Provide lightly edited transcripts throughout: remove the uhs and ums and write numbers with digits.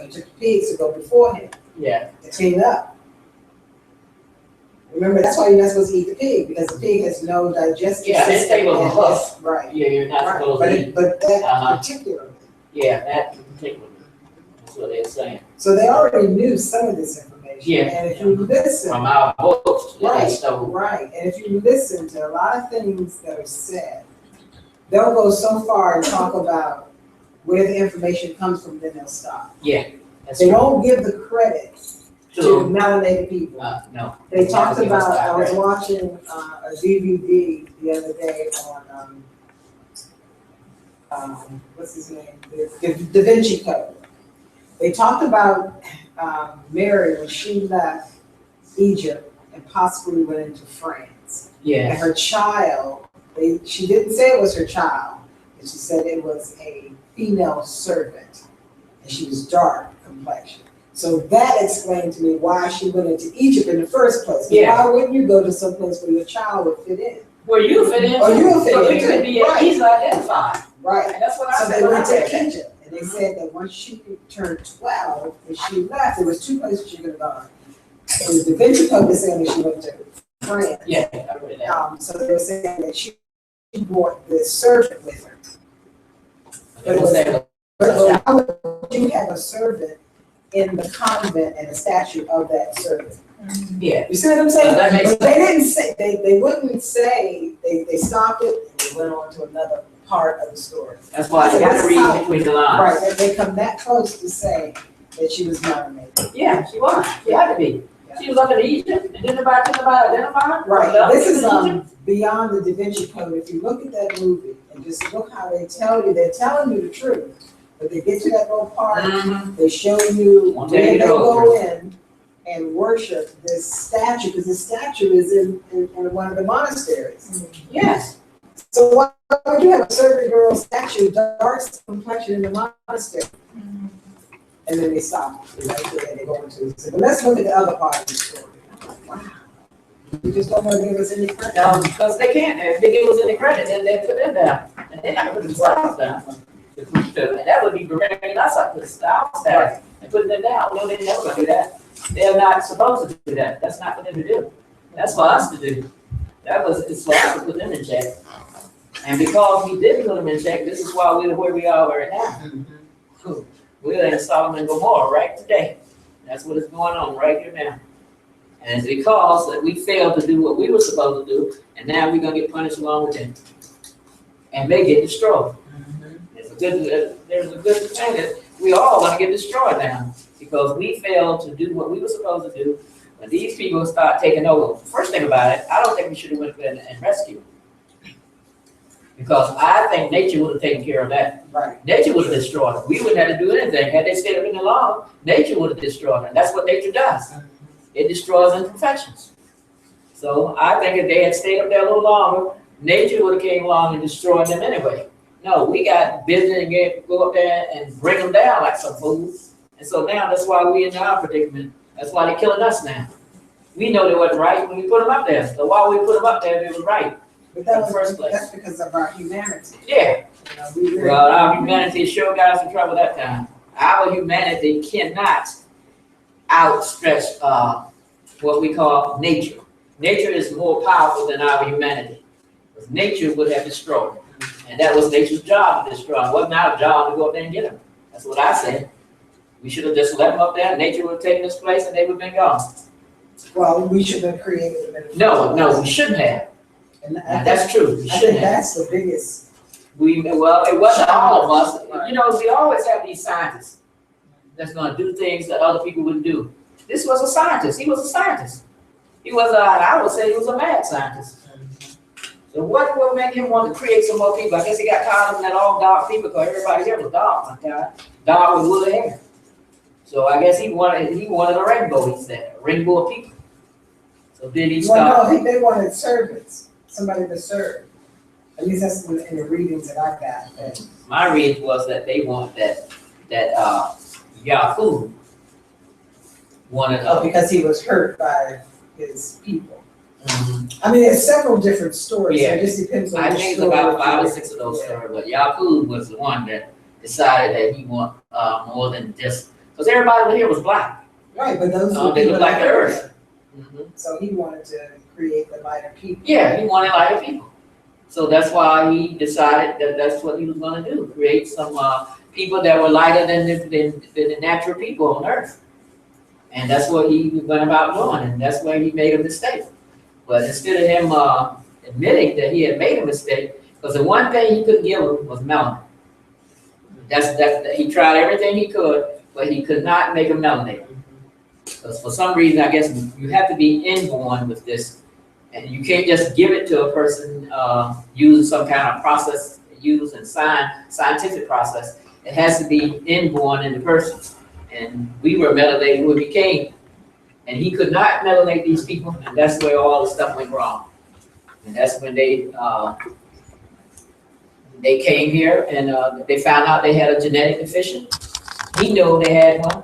He took the pigs to go before him Yeah, to clean up. Remember, that's why you're not supposed to eat the pig, because the pig has no digestive Yeah, his system. table was and rough. it's- Right. yeah, you're not Right. supposed But to it, eat. but that Uh-huh. particularly. Yeah, that particularly. That's what they're saying. So they already knew some of this information. Yeah. And if you listen. From our books, Right, so right, and if you listen to a lot of things that are said, they'll go so far and talk about where the information comes from, then they'll stop. yeah, that's They true. won't give the credit to True. melanated people. No. They talked Give us about, that I was credit. watching a DVD the other day on, what's his name? The Da Vinci Code. They talked about Mary when she left Egypt and possibly went into France. And Yeah, her child, she didn't say it was her child, but she said it was a female servant, and she was dark complexion. So that explained to me why she went into Egypt in the first place. Yeah. Why wouldn't you go to some place where your child would fit in? where you fit in. Oh, you fit so in, it could be right. easily identified. Right. And that's what I So said. they when I went to read that. Egypt, and they said that once she turned 12, and she left, there was two places she could have gone. It was the Vinci Code is saying that she went to France. Yeah, I read that. So they were saying that she brought the servant with her. It was that. But why would you have a servant in the convent and a statue of that servant? Yeah, You see what I'm saying? That makes But they didn't say, they wouldn't say, they stopped it and they went on to another part of the story. that's why you got to read between the lines. Right, and they come that close to say that she was melanated. Yeah, she was. She had to be. She was up in Egypt, and didn't nobody identify her. Right, Well, this is she was in Egypt. beyond the Da Vinci Code. If you look at that movie and just look how they tell you, they're telling you the truth. But they get to that little part, Mhm. they show you One where day they you know. go in and worship this statue, because the statue is in one of the monasteries. Yes. So why would you have a servant girl statue, dark complexion in the monastery? And then they stop, right there, and they go into, but let's look at the other part of the story. Wow. You just don't want to give us any credit. No, because they can't. If they give us any credit, then they put it down. And they're not putting themselves down. And that would be bringing us up to the styles down and putting them down. No, they're never gonna do that. They're not supposed to do that. That's not for them to do. That's for us to do. It's for us to put them in check. And because we didn't put them in check, this is why we're where we are right now. We're in Sodom and Gomorrah right today. That's what is going on right here now. And it's because that we failed to do what we were supposed to do, and now we're gonna get punished along with them. And they get destroyed. There's a good thing that we all gonna get destroyed now, because we failed to do what we were supposed to do. When these people start taking over, first thing about it, I don't think we should have went there and rescued them. Because I think nature would have taken care of that. Right. Nature would have destroyed them. We wouldn't have to do anything. Had they stayed up in the law, nature would have destroyed them. That's what nature does. It destroys imperfections. So I think if they had stayed up there a little longer, nature would have came along and destroyed them anyway. No, we got business and go up there and bring them down like some fools. And so now that's why we in our predicament. That's why they're killing us now. We know they wasn't right when we put them up there. So why we put them up there if it was right? But that In the first place. that's because of our humanity. Yeah. You know, we really- Well, our humanity sure got us in trouble that time. Our humanity cannot outstretch what we call nature. Nature is more powerful than our humanity. Because nature would have destroyed it. And that was nature's job to destroy them. It wasn't our job to go up there and get them. That's what I said. We should have just let them up there. Nature would have taken this place and they would have been gone. Well, we should have created them. in the No, first we shouldn't have. And And that's true. We I shouldn't think have. that's the biggest. Well, it wasn't all of us. You know, we always have these scientists that's gonna do things that other people wouldn't do. This was a scientist. He was a scientist. He was I would say he was a mad scientist. So what will make him want to create some more people? I guess he got tired of that all dark people, because everybody here was dark, my God. Dark with woolly hair. So I guess he wanted a rainbow, he said, a rainbow of people. So then he Well, no, I started. think they wanted servants, somebody to serve. At least that's in the readings that I got. That My reading was that they want that Yahoo wanted because he was hurt by his people. Mhm. I mean, there's several different stories. So Yeah. it just depends on I which think it's story about you're 5 or reading. 6 of those Yeah. stories, but Yaqub was the one that decided that he want more than just Because everybody over here was black. Right, but those were They people look like the that- earth. So he wanted to create the lighter people. Yeah, he wanted lighter people. So that's why he decided that that's what he was gonna do, create some, people that were lighter than the natural people on earth. And that's what he went about doing, and that's where he made a mistake. But instead of him, admitting that he had made a mistake, because the one thing he couldn't give him was melanin. He tried everything he could, but he could not make a melanated. Because for some reason, I guess you have to be inborn with this, and you can't just give it to a person, using some kind of process, using scientific process. It has to be inborn in the person. And we were melanated when we came, and he could not melanate these people, and that's where all the stuff went wrong. And that's when they came here and they found out they had a genetic deficient. He knew they had one,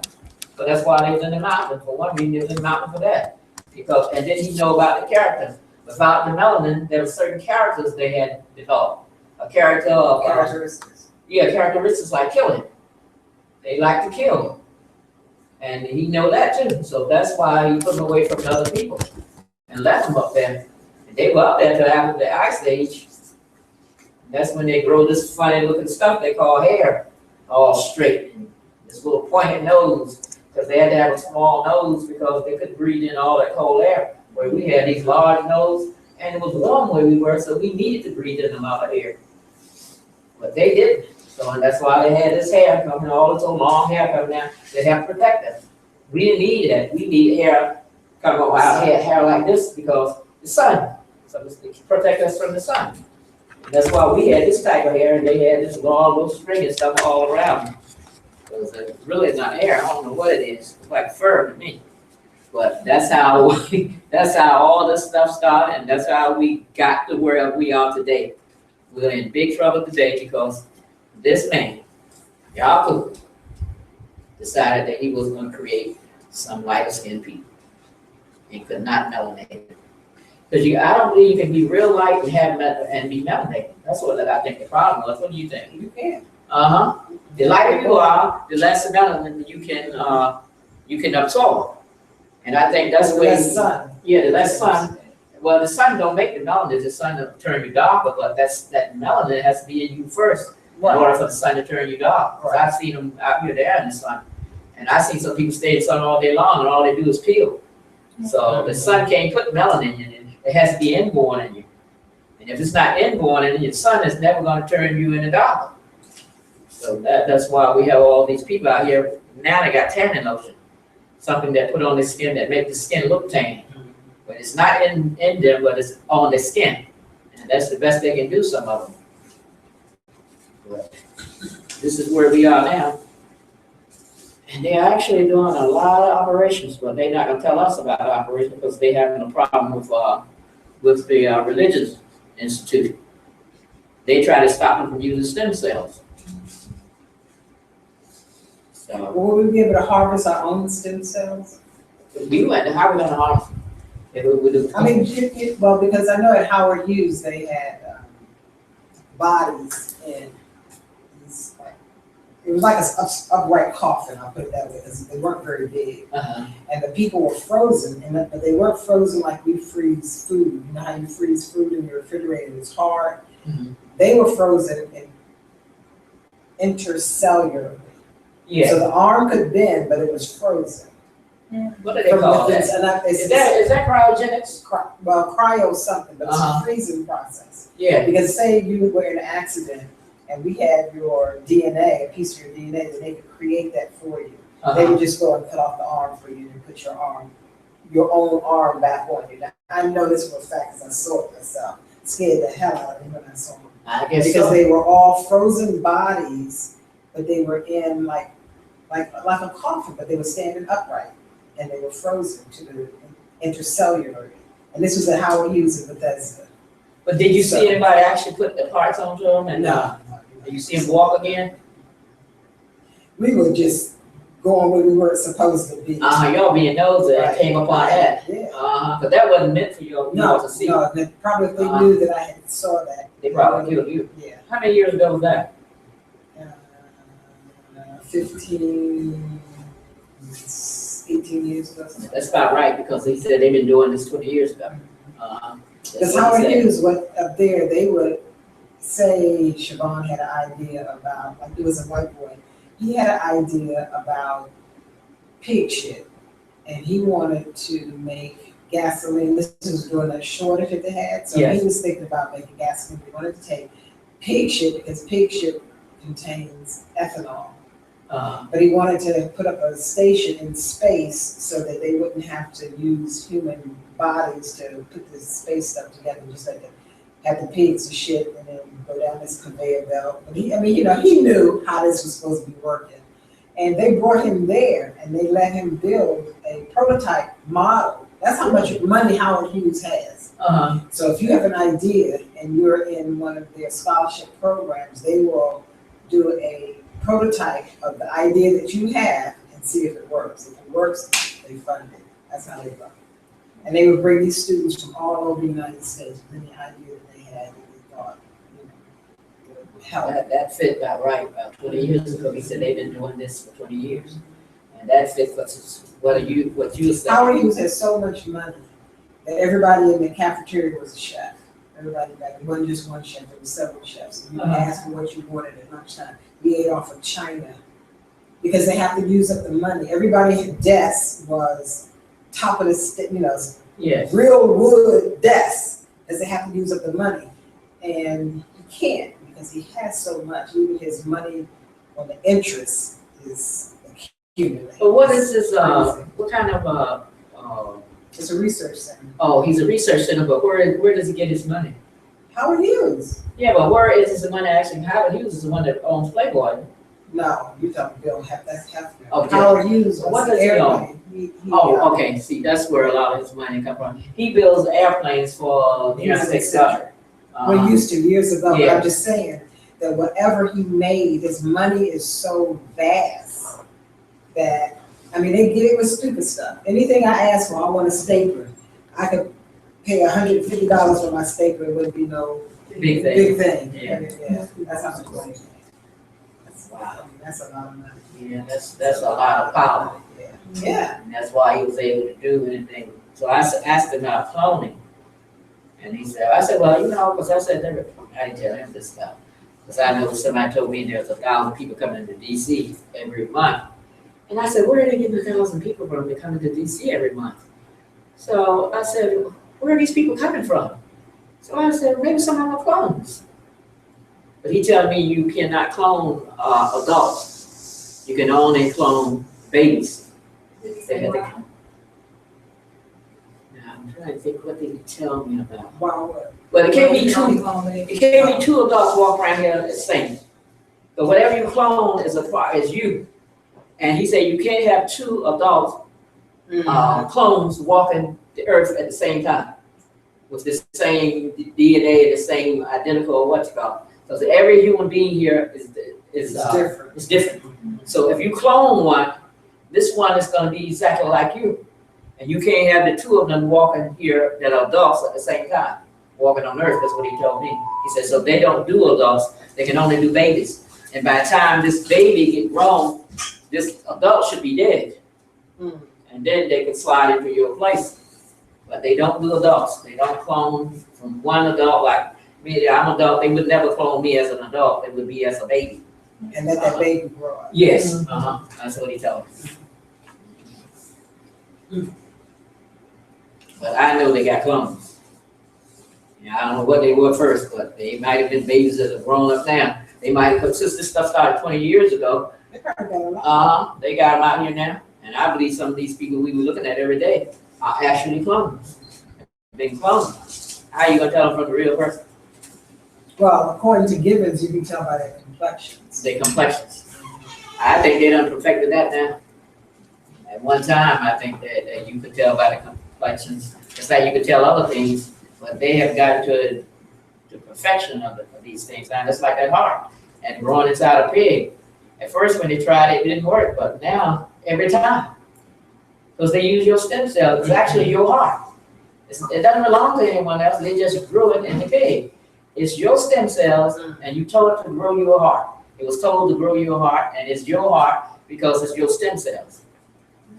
but that's why they was in the mountain. For one reason, they was in the mountain for that. And then he knew about the characters. Without the melanin, there were certain characters they had developed. A character of Characteristics. characteristics like killing. They like to kill. And he knew that too. So that's why he put them away from the other people and left them up there. And they were up there till after the ice age. And that's when they grow this funny looking stuff they call hair, all straight. And this little pointed nose, because they had to have a small nose because they couldn't breathe in all that cold air. Where we had these large noses, and it was warm where we were, so we needed to breathe in a lot of air. But they didn't. So and that's why they had this hair coming, all this old long hair coming down. They have to protect us. We didn't need that. We need hair coming out our hair like this because the sun. So to protect us from the sun. And that's why we had this type of hair, and they had this long little string and stuff all around. Because it's really not hair. I don't know what it is. It's like fur to me. But that's how all this stuff started, and that's how we got to where we are today. We're in big trouble today because this man, Yaakov, decided that he was going to create some lighter skinned people. He could not melanate. Because I don't believe you can be real light and be melanated. That's what I think the problem was. What do you think? You can. The lighter you are, the less melanin you can absorb. And I think that's The where less sun. Yeah, the less sun. Well, the sun don't make the melanin. The sun will turn you darker, but that melanin has to be in you first in order for the sun to turn you dark. Because I've seen them out here there in the sun, and I've seen some people stay in the sun all day long, and all they do is peel. So the sun can't put melanin in it. It has to be inborn in you. And if it's not inborn in you, the sun is never going to turn you into darker. So that's why we have all these people out here. Now they got tanning lotion, something that put on the skin that makes the skin look tan. But it's not in them, but it's on the skin. And that's the best they can do, some of them. But this is where we are now. And they're actually doing a lot of operations, but they're not going to tell us about the operation because they're having a problem with the Religious Institute. They try to stop them from using stem cells. So Will we be able to harvest our own stem cells? we went to how we going to harvest them? I mean, well, because I know at Howard Hughes, they had bodies in these, like, it was like a upright coffin, I'll put it that way, because they weren't very big. And the people were frozen, but they weren't frozen like we freeze food. You know how you freeze food in your refrigerator, it's hard? Mhm. They were frozen intercellularly. Yeah. So the arm could bend, but it was frozen. What do they call that? Is that cryogenics? Well, cryo something, but it's Uh-huh. a freezing process. Yeah. Because say you were in an accident and we had your DNA, a piece of your DNA, then they could create that for you. They would just go and cut off the arm for you and put your own arm back on you. Now, I know this for a fact because I saw it myself. It scared the hell out of me when I saw it. I guess Because so. they were all frozen bodies, but they were in like a coffin, but they were standing upright. And they were frozen to the intercellular. And this was at Howard Hughes in Bethesda. But did you see anybody actually put the parts onto them? And did you see them walk again? We were just going where we weren't supposed to be. Y'all being nosy and came upon that. Yeah. But that wasn't meant for you No, to see. no, they probably knew that I had saw that. They probably killed you. Yeah. How many years ago was that? 15, 18 years ago. That's about right, because he said they've been doing this 20 years ago. Because Howard Hughes went up there, they would say Siobhan had an idea about, like he was a white boy, he had an idea about pig shit. And he wanted to make gasoline, this was during a shortage that they had, so Yes. he was thinking about making gasoline. He wanted to take pig shit, because pig shit contains ethanol. But he wanted to put up a station in space so that they wouldn't have to use human bodies to put this space stuff together, just like to have the pigs to shit and then go down this conveyor belt. But he knew how this was supposed to be working. And they brought him there and they let him build a prototype model. That's how much money Howard Hughes has. So if you have an idea and you're in one of their scholarship programs, they will do a prototype of the idea that you have and see if it works. If it works, they fund it. That's how they run. And they would bring these students from all over the United States with any idea that they had that they thought, would help. That fit about right. About 20 years ago, he said they've been doing this for 20 years. And that fits what you said. Howard Hughes has so much money that everybody in the cafeteria was a chef. Everybody back, it wasn't just one chef, there were several chefs. And you asked for what you wanted at lunchtime. We ate off of China because they have to use up the money. Everybody's desk was top of the, Yes. real wood desk, because they have to use up the money. And he can't because he has so much. Even his money on the interest is accumulating. But what is this, what kind of, It's a research center. oh, he's a research center, but where does he get his money? Howard Hughes. Yeah, but where is his money actually? Howard Hughes is the one that owns Playboy. No, you're talking Bill that's Hefner. Oh, Howard Hughes What was does he everybody. Oh, okay, see, that's where a lot of his money comes from. He builds airplanes for the United States government. We used to years ago, but Yeah. I'm just saying that whatever he made, his money is so vast that, I mean, they get it with stupid stuff. Anything I ask for, I want a stapler. I could pay $150 for my stapler, it wouldn't be no Big thing. big thing. Yeah. That's how much money. Wow, that's a lot of money. Yeah, that's a lot of power. Yeah. And that's why he was able to do anything. So I asked him about cloning. And I said, well, because I said, I didn't tell him this stuff. Because I know somebody told me there's 1,000 people coming to DC every month. And I said, where are they getting 1,000 people from to come to DC every month? So I said, where are these people coming from? So I said, maybe some of them are clones. But he told me you cannot clone adults. You can only clone babies. Now, I'm trying to think, what did he tell me about? Wow. But it can't be two adults walking around here the same. But whatever you clone is you. And he said you can't have two adults clones walking the earth at the same time with the same DNA, the same identical because every human being here is different. It's different. So if you clone one, this one is going to be exactly like you, and you can't have the two of them walking here that are adults at the same time, walking on earth. That's what he told me. He said so they don't do adults; they can only do babies. And by the time this baby get grown, this adult should be dead. And then they can slide into your place. But they don't do adults. They don't clone from one adult like me. I'm an adult. They would never clone me as an adult. It would be as a baby. And let that baby grow up. Yes. That's what he told me. But I know they got clones. Yeah, I don't know what they were first, but they might have been babies that have grown up now. They might have, since this stuff started 20 years ago, they got them out here now. And I believe some of these people we were looking at every day are actually clones. Being cloned. How are you going to tell them from the real person? Well, according to Gibbons, you can tell by their complexions. Their complexions. I think they done perfected that now. At one time, I think that you could tell by the complexions. It's like you could tell other things, but they have gotten to perfection of these things. Now, it's like that heart and growing inside a pig. At first, when they tried it, it didn't work, but now, every time. Because they use your stem cells. It's actually your heart. It doesn't belong to anyone else. They just grew it in the pig. It's your stem cells, and you told it to grow your heart. It was told to grow your heart, and it's your heart because it's your stem cells.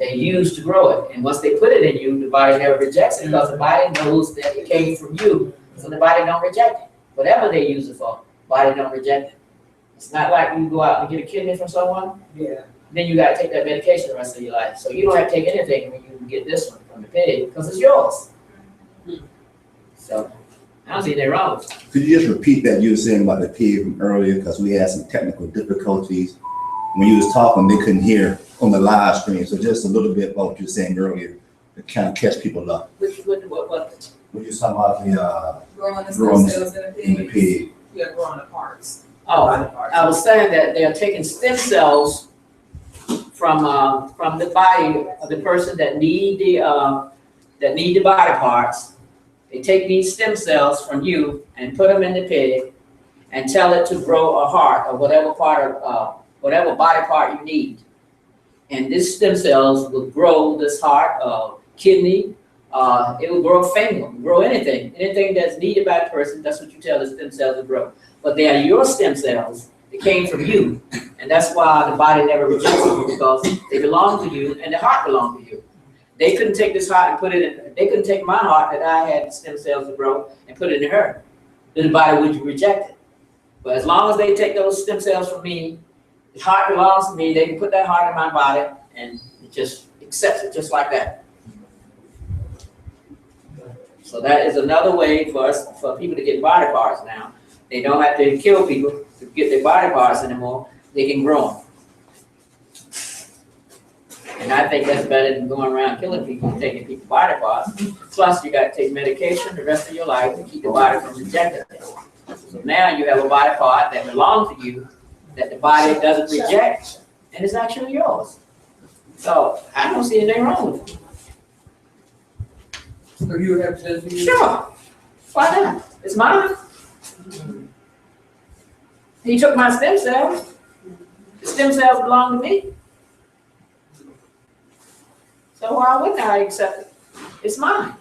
they use to grow it. And once they put it in you, the body never rejects it because the body knows that it came from you. So the body don't reject it. Whatever they use it for, body don't reject it. It's not like you go out and get a kidney from someone, Yeah. then you gotta take that medication the rest of your life. So you don't have to take anything when you get this one from the pig because it's yours. So I don't see anything wrong with it. Could you just repeat that you were saying about the pig from earlier? Because we had some technical difficulties. When you was talking, they couldn't hear on the live stream. So just a little bit about what you were saying earlier to kind of catch people up. What? When you was talking about the Growing the growing stem cells in the in the pig. pig. Yeah, growing the parts. Oh, Body parts. I was saying that they are taking stem cells from the body of the person that need the body parts. They take these stem cells from you and put them in the pig and tell it to grow a heart or whatever whatever body part you need. And this stem cells will grow this heart, kidney, it will grow a finger, grow anything that's needed by a person. That's what you tell the stem cells to grow. But they are your stem cells. They came from you, and that's why the body never rejects them because they belong to you, and the heart belongs to you. They couldn't take this heart and put it in. They couldn't take my heart that I had stem cells to grow and put it in her. Then the body would reject it. But as long as they take those stem cells from me, the heart belongs to me. They can put that heart in my body, and it just accepts it just like that. So that is another way for people to get body parts now. They don't have to kill people to get their body parts anymore. They can grow them. And I think that's better than going around killing people and taking people's body parts. Plus, you got to take medication the rest of your life to keep the body from rejecting it. So now you have a body part that belongs to you, that the body doesn't reject, and it's actually yours. So I don't see anything wrong with it. So you would have to just. Sure. Why not? It's mine. He took my stem cells. The stem cells belong to me. So why wouldn't I accept it? It's mine.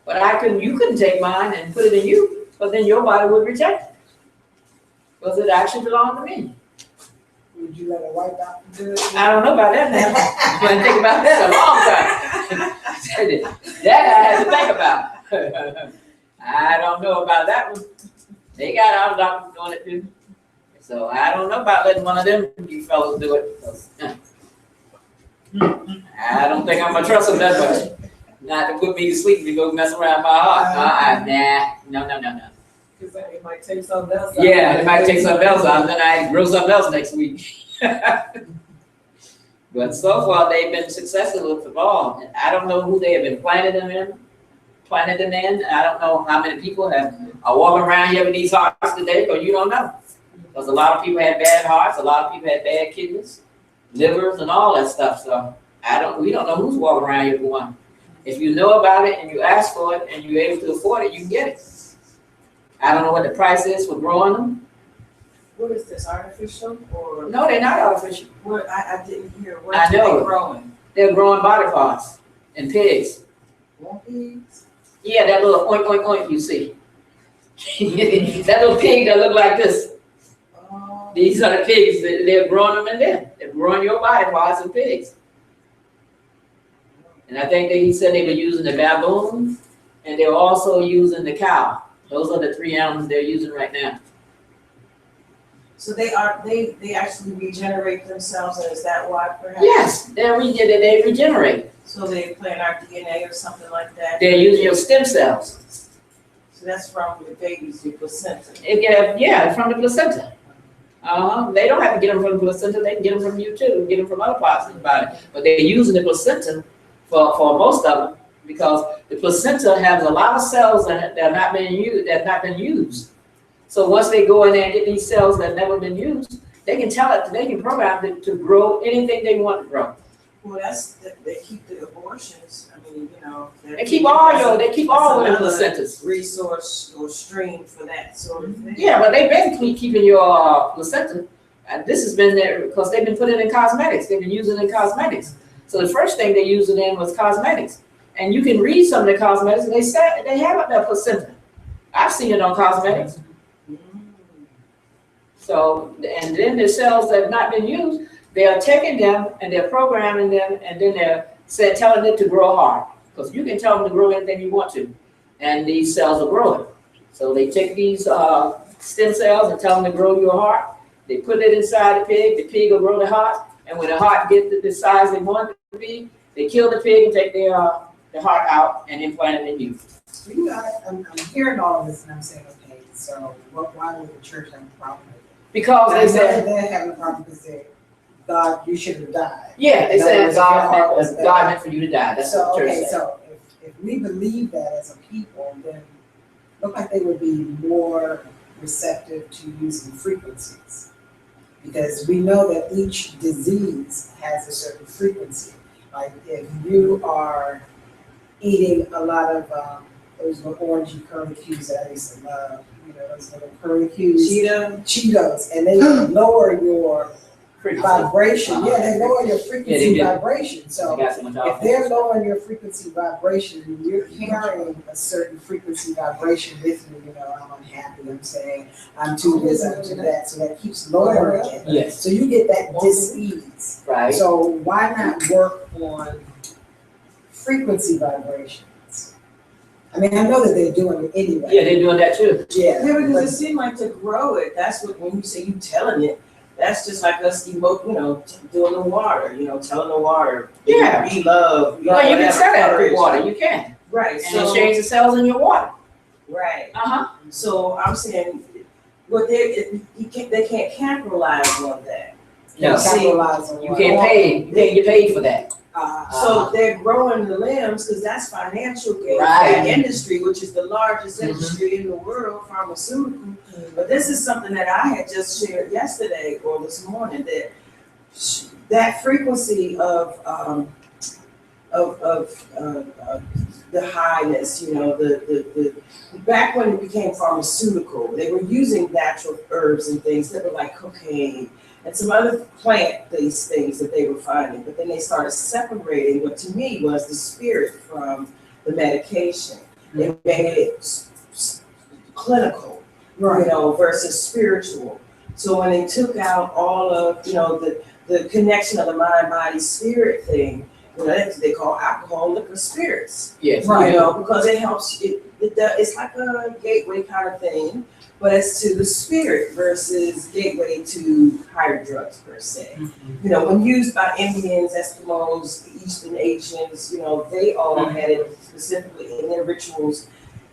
But you couldn't take mine and put it in you, but then your body would reject it. Because it actually belonged to me. Would you let a white doctor do it? I don't know about that now. I'm going to think about that a long time. That I had to think about. I don't know about that one. They got our doctors doing it too. So I don't know about letting one of them you fellows do it. I don't think I'm going to trust them that much. Not to put me to sleep and go mess around my heart. No. Because it might take something else. Yeah, it might take something else out, and then I grow something else next week. But so far, they've been successful with the ball. And I don't know who they have been planted them in. I don't know how many people are walking around here with these hearts today, because you don't know. Because a lot of people had bad hearts, a lot of people had bad kidneys, livers, and all that stuff. So we don't know who's walking around here with one. If you know about it and you ask for it and you're able to afford it, you can get it. I don't know what the price is for growing them. What is this, artificial or? No, they're not artificial. What, I didn't hear. What I know. are they growing? They're growing body parts in pigs. Pigs? Yeah, that little oink, oink, oink you see. That little pig that look like this. These are the pigs. They're growing them in there. They're growing your body parts in pigs. And I think he said they were using the baboon, and they're also using the cow. Those are the three animals they're using right now. So they actually regenerate themselves, and is that why perhaps? Yes, they regenerate. So they plant our DNA or something like that? They're using your stem cells. So that's from the baby's placenta? From the placenta. They don't have to get them from the placenta, they can get them from you too, get them from other parts of the body. But they're using the placenta for most of them, because the placenta has a lot of cells that have not been used. So once they go in there and get these cells that have never been used, they can program it to grow anything they want to grow. Well, they keep the abortions. I mean, They keep all of the placentas. Resource or stream for that sort of thing. Yeah, but they've been keeping your placenta, and this has been there because they've been putting it in cosmetics. They've been using it in cosmetics. So the first thing they used it in was cosmetics, and you can read some of the cosmetics. And they have up that placenta. I've seen it on cosmetics. So, and then the cells that have not been used, They are taking them and they're programming them, and then they're telling it to grow hard. Because you can tell them to grow anything you want to, and these cells are growing. So they take these stem cells and tell them to grow your heart. They put it inside the pig will grow the heart, and when the heart gets to the size they want it to be, they kill the pig and take the heart out and implant it in you. You know, I'm hearing all of this and I'm saying, okay, so why would the church have a problem with it? Because they said, They're having a problem because God, you should have died. yeah, they No, said it's your heart was God meant for you to die. That's So, what the church okay, said. so if we believe that as a people, then look like they would be more receptive to using frequencies. Because we know that each disease has a certain frequency. Like if you are eating a lot of those little orangey curlicues that I used to love, those little curlicues, Cheetos, and they lower your vibration. Yeah, they lower your frequency vibration. So if they're lowering your frequency vibration, you're carrying a certain frequency vibration with you. I'm unhappy, I'm saying, I'm too this, I'm too that. So that keeps lowering it. Yes. So you get that dis-ease. Right. So why not work on frequency vibrations? I mean, I know that they're doing it anyway. Yeah, they're doing that too. Yeah, because it seemed like to grow it, that's what, when you say you telling it, that's just like us doing the water, telling the water. Yeah. Be love. Well, you can whatever, sell that courage. through water. You can. Right, And so, exchange the cells in your water. right. Uh-huh. So I'm saying, they can't capitalize on that. No. See, Capitalize on You what? can't pay. You can't get paid for that. So they're growing the limbs because that's financial gain. Right. That industry, which is the largest industry in the world, pharmaceutical. But this is something that I had just shared yesterday or this morning, that frequency of the highness, the back when it became pharmaceutical, they were using natural herbs and things that were like cocaine and some other plant-based things that they were finding, but then they started separating what to me was the spirit from the medication. They made it clinical, versus spiritual. So when they took out all of, the connection of the mind, body, spirit thing, that's what they call alcohol, liquor, spirits. Yes. Because it helps, it's like a gateway kind of thing, but it's to the spirit versus gateway to higher drugs per se. When used by Indians, Eskimos, Eastern Asians, they all had it specifically in their rituals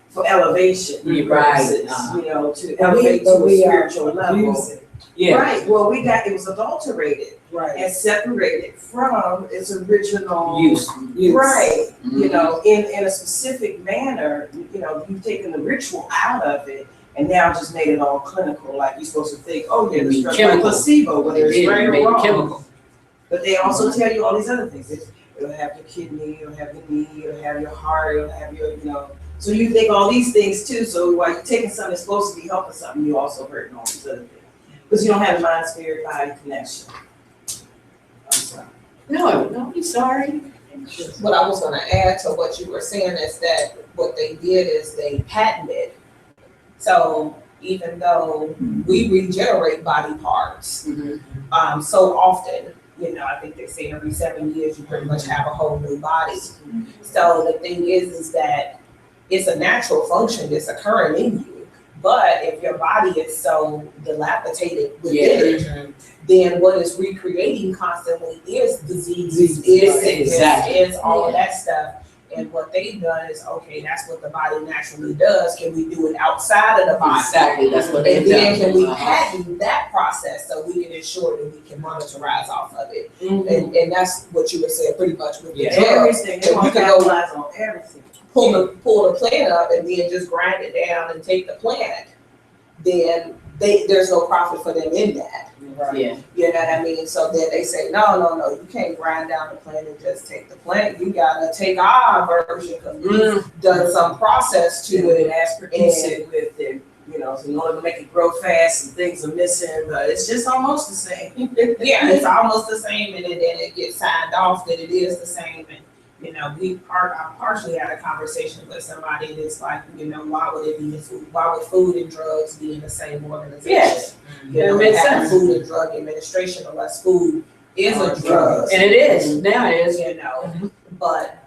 for elevation purposes, to elevate to a spiritual level. Yeah. Right, well, it was adulterated and separated from its original Use. right, in a specific manner, you've taken the ritual out of it and now just made it all clinical, like you're supposed to think, oh yeah, this drug like placebo, whether it's right or wrong. Chemical. But they also tell you all these other things. It'll have your kidney, it'll have your knee, it'll have your heart, it'll have your, so you think all these things too, so while you're taking something that's supposed to be helping something, you also hurting all these other things. Because you don't have a mind, spirit, body connection. I'm sorry. No, I'm sorry. What I was gonna add to what you were saying is that what they did is they patented. So even though we regenerate body parts so often, I think they say every 7 years you pretty much have a whole new body. So the thing is that it's a natural function that's occurring in you. But if your body is so dilapidated within it, then what is recreating constantly is disease, is sickness, is all of that stuff. And what they've done is, okay, that's what the body naturally does. Can we do it outside of the body? Exactly, that's what they've And then done. can we patent that process so we can ensure that we can monitorize off of it? And that's what you were saying pretty much with the drug. Everything, they So want you to can go capitalize on everything. pull the plant up and then just grind it down and take the plant, then there's no profit for them in that. Yeah. You know what I mean? So then they say, no, you can't grind down the plant and just take the plant. You gotta take our version because we've done some process to it. And as produce it with it, so in order to make it grow fast and things are missing, but it's just almost the same. Yeah, it's almost the same, and then it gets signed off that it is the same. And I partially had a conversation with somebody that's like, why would it be why would food and drugs be in the same organization? Yes. It makes sense. Food and Drug Administration, unless food is a drug. And it is, now it is. You know, but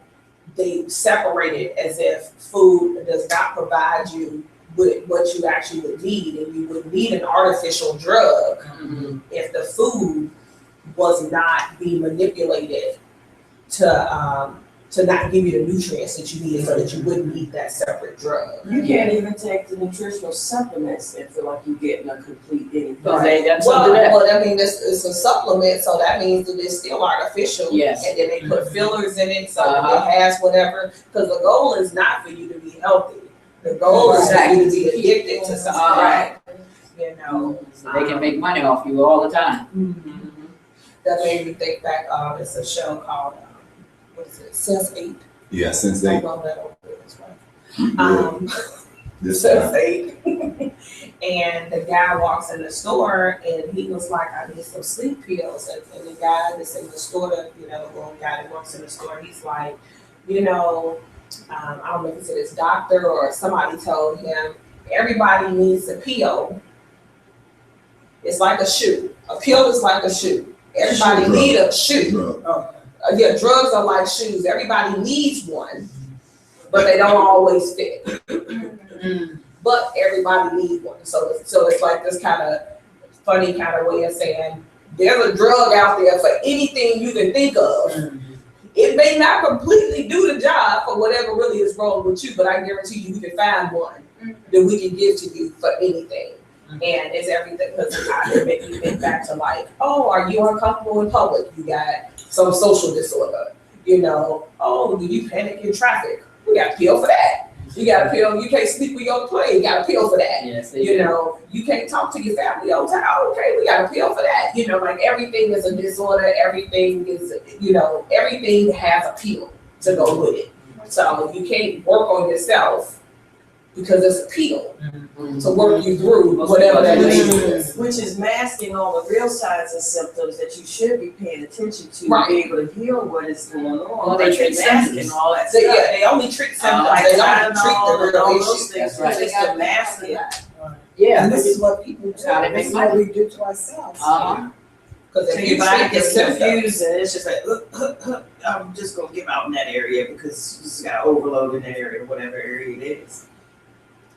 they separate it as if food does not provide you with what you actually would need, and you would need an artificial drug if the food was not being manipulated to not give you the nutrients that you need, so that you wouldn't need that separate drug. You can't even take the nutritional supplements and feel like you're getting a complete anything. Because they got Well, something else. I mean, it's a supplement, so that means that it's still artificial. Yes. And then they put fillers in it, so that it has whatever, because the goal is not for you to be healthy. The goal is for you to be addicted to something, Right. you know. So they can make money off you all the time. That made me think back, it's a show called, what is it, Sense8? Yeah, since I they, don't know that over there, that's right. this, Sense8. And the guy walks in the store and he was like, I need some sleep pills. And the guy that's in the store, you know, the little guy that works in the store, he's like, you know, I don't know if it's his doctor or somebody told him, everybody needs a pill. It's like a shoe. A pill is like a shoe. Everybody need a shoe. drug. Yeah, drugs are like shoes. Everybody needs one, but they don't always fit. But everybody needs one. So it's like this kind of funny kind of way of saying there's a drug out there for anything you can think of. It may not completely do the job for whatever really is wrong with you, but I guarantee you we can find one that we can give to you for anything. And it's everything, because it makes you think back to like, oh, are you uncomfortable in public? You got some social disorder. You know, oh, do you panic in traffic? We got a pill for that. You got a pill, you can't sleep with your plane, you got a pill for that. Yes, You know, you can't talk to your family all the time. Okay, we got a pill for that. You know, like everything is a disorder, everything is, you know, everything has a pill to go with it. So you can't work on yourself because it's a pill to work you through whatever that is. Which is masking all the real signs and symptoms that you should be paying attention to, Right. to be able to heal what is going on. Well, they treat masking symptoms. all that So, stuff. yeah, they only treat symptoms, Like they don't treat Tylenol the and all real those issues. things, That's right. just to mask it. Yeah. And this is what people do, How they this make is what money. we do to ourselves. Because So if your you body treat the gets symptoms, confused and it's just like, I'm just gonna give out in that area because you just got overload in that area, whatever area it is.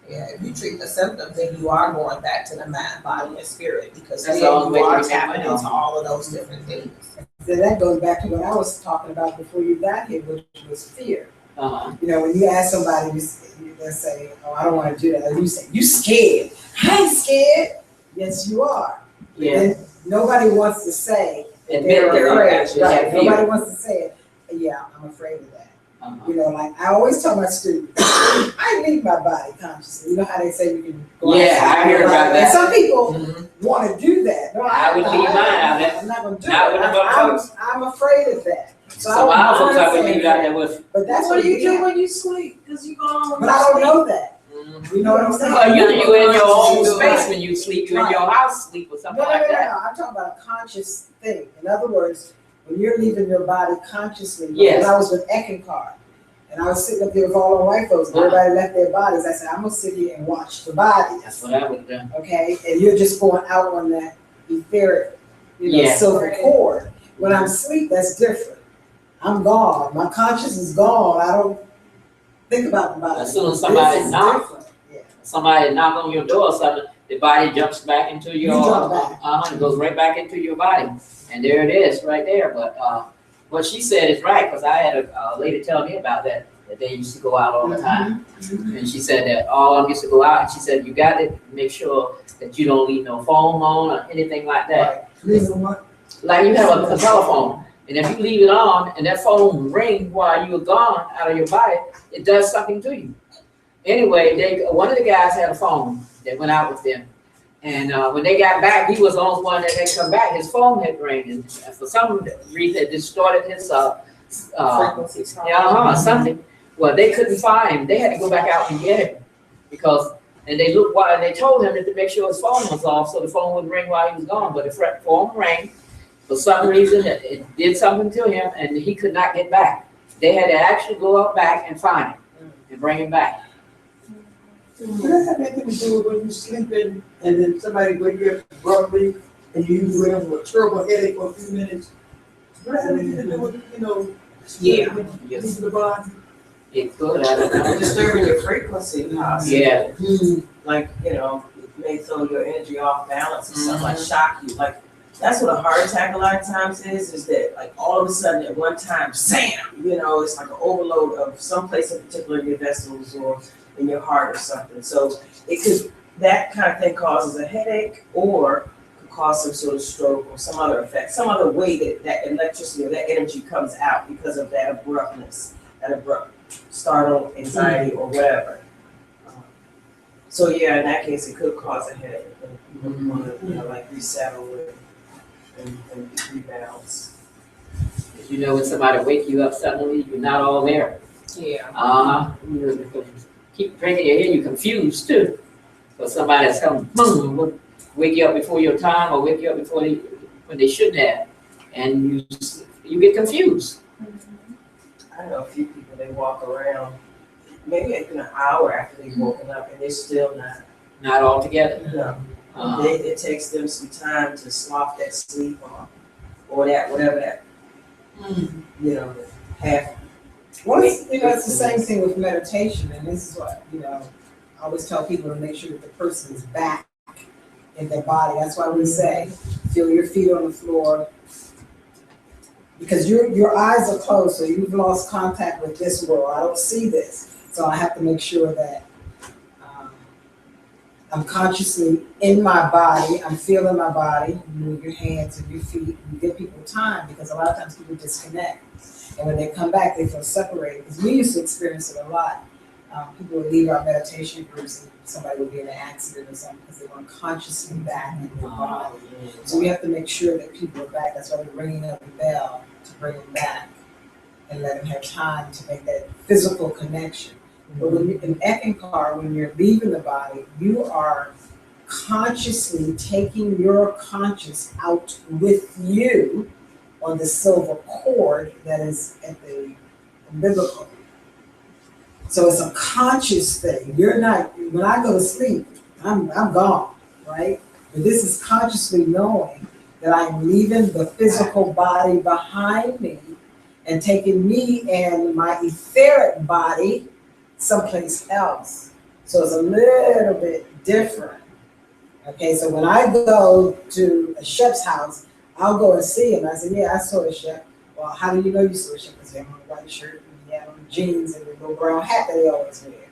yeah, if you treat the symptoms, then you are going back to the mind, body, and spirit, because That's then all the you way are you make tapping money. into all of those different things. So that goes back to what I was talking about before you got here, which was fear. You know, when you ask somebody, they say, oh, I don't want to do that. Or you say, you scared. I ain't scared. Yes, you are. Yeah. And nobody wants to say that Admit they're they're afraid. actually Right. have fear. Nobody wants to say it. Yeah, I'm afraid of that. You know, like I always tell my students, I leave my body consciously. You know how they say you can go Yeah, outside I hear your about body? that. And some people Mhm. want to do that. No, I would leave mine out there. I'm not going to do Not it. with the folks. I'm afraid of that. So So my don't folks, I would say leave out that. there with. But that's What do you do do. when you sleep? Because you go on. But I don't know that. You know what I'm saying? Well, usually you in your own Right. space when you sleep, you in your house sleep or No, something no, like no, that. no. I'm talking about a conscious thing. In other words, when you're leaving your body consciously. Yes. When I was with Eckankar, and I was sitting up there with all the white folks, and everybody left their bodies. I said, I'm gonna sit here and watch the bodies. That's what I would do. Okay, and you're just going out on that etheric, Yeah. silver cord. When I'm asleep, that's different. I'm gone. My conscience is gone. I don't think about the body. As soon as somebody This is knock, different. Yeah. somebody knock on your door or something, the body jumps back into your, You jump back. it goes right back into your body. And there it is, right there. But, what she said is right, because I had a lady tell me about that they used to go out all the time. And she said that all of them used to go out, and she said, you got to make sure that you don't leave no phone on or anything like that. Reason what? Like you have a telephone, and if you leave it on and that phone ring while you're gone out of your body, it does something to you. Anyway, one of the guys had a phone that went out with them. And when they got back, he was the only one that had come back. His phone had rang, and for some reason, it distorted his Frequency. something. Well, they couldn't find him. They had to go back out and get him because, and they looked while they told him to make sure his phone was off, so the phone wouldn't ring while he was gone. But the phone rang. For some reason, it did something to him, and he could not get back. They had to actually go up back and find him and bring him back. Does that have anything to do with when you sleeping and then somebody wake you up abruptly and you have a terrible headache for a few minutes What have anything to do with, you know, Yeah. Yes. the body? It could, I don't know. Disturbing your frequency, possibly. Yeah, Like, it may throw your energy off balance or something, like shock you, like, that's what a heart attack a lot of times is that like all of a sudden at one time, zam, it's like an overload of someplace in particular in your vessels or in your heart or something. So that kind of thing causes a headache or could cause some sort of stroke or some other effect, some other way that electricity or that energy comes out because of that abruptness, that abrupt startle, anxiety, or whatever. So yeah, in that case, it could cause a headache. You want to, like resettle it and rebalance. when somebody wake you up suddenly, you're not all there. Yeah. Keep drinking your head, you're confused too. So somebody that's come, boom, wake you up before your time or wake you up when they shouldn't have. And you get confused. I know a few people, they walk around maybe even an hour after they've woken up and they're still Not all together. no. It takes them some time to slough that sleep off or that, whatever that, half. Well, it's the same thing with meditation, and this is what, I always tell people to make sure that the person is back in their body. That's why we say, feel your feet on the floor, because your eyes are closed, so you've lost contact with this world. I don't see this, so I have to make sure that I'm consciously in my body, I'm feeling my body. You move your hands and your feet, you give people time, because a lot of times people disconnect. And when they come back, they feel separated. Because we used to experience it a lot. People would leave our meditation groups and somebody would be in an accident or something because they weren't consciously back in their body. So we have to make sure that people are back. That's why we're ringing up the bell to bring them back and let them have time to make that physical connection. But when you're in Eckankar, when you're leaving the body, you are consciously taking your conscious out with you on the silver cord that is at the umbilical. So it's a conscious thing. You're not, when I go to sleep, I'm gone, right? But this is consciously knowing that I'm leaving the physical body behind me and taking me and my etheric body someplace else. So it's a little bit different. Okay, so when I go to a chef's house, I'll go and see him. I say, yeah, I saw a chef. Well, how do you know you saw a chef? Because they have on a white shirt and he had on jeans and a little brown hat that they always wear.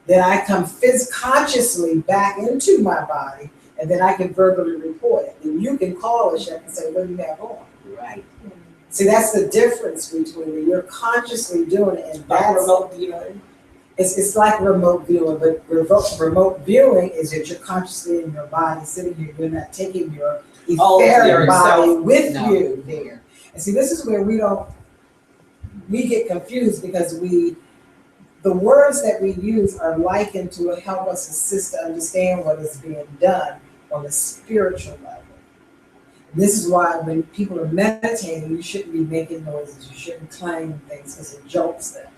Then I come consciously back into my body, and then I can verbally report it. And you can call a chef and say, what do you have on? Right. See, that's the difference between when you're consciously doing it and that's Remote viewing. It's like remote viewing, but remote viewing is that you're consciously in your body, sitting here. You're not taking your etheric body with you there. And see, this is where we get confused because the words that we use are likened to help us assist to understand what is being done on a spiritual level. And this is why when people are meditating, you shouldn't be making noises. You shouldn't claim things because it jolts them.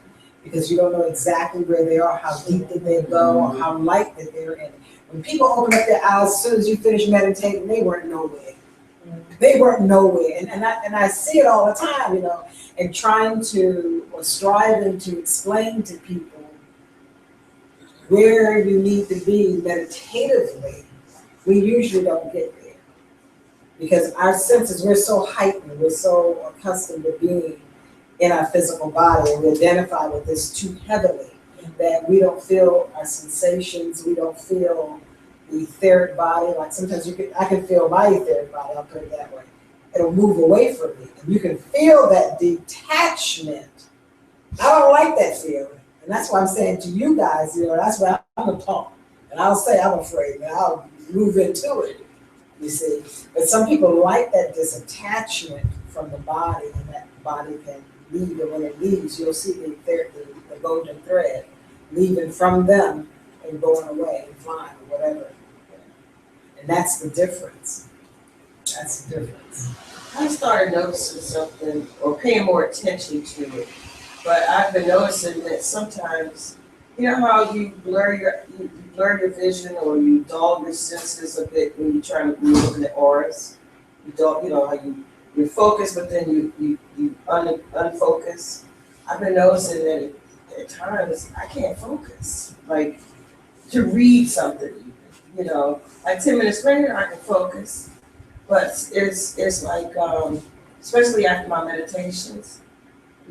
Because you don't know exactly where they are, how deep did they go, or how light that they're in. When people open up their eyes, as soon as you finish meditating, they weren't nowhere. They weren't nowhere. And I see it all the time, and trying to, or striving to explain to people where you need to be meditatively, we usually don't get there. Because our senses, we're so heightened, we're so accustomed to being in our physical body, and we identify with this too heavily that we don't feel our sensations, we don't feel the etheric body. Like sometimes I can feel my etheric body, I'll put it that way. It'll move away from me. And you can feel that detachment. I don't like that feeling. And that's why I'm saying to you guys, that's why I'm a punk. And I'll say I'm afraid, and I'll move into it, you see. But some people like that disattachment from the body, and that body can leave, and when it leaves, you'll see the golden thread leaving from them and going away and flying or whatever. And that's the difference. That's the difference. I started noticing something or paying more attention to it, but I've been noticing that sometimes, how you blur your vision or you dull your senses a bit when you're looking at auras. You don't, how you you're focused, but then you unfocus. I've been noticing that at times I can't focus, like to read something, you know, like 10 minutes later I can focus, but it's like, especially after my meditations,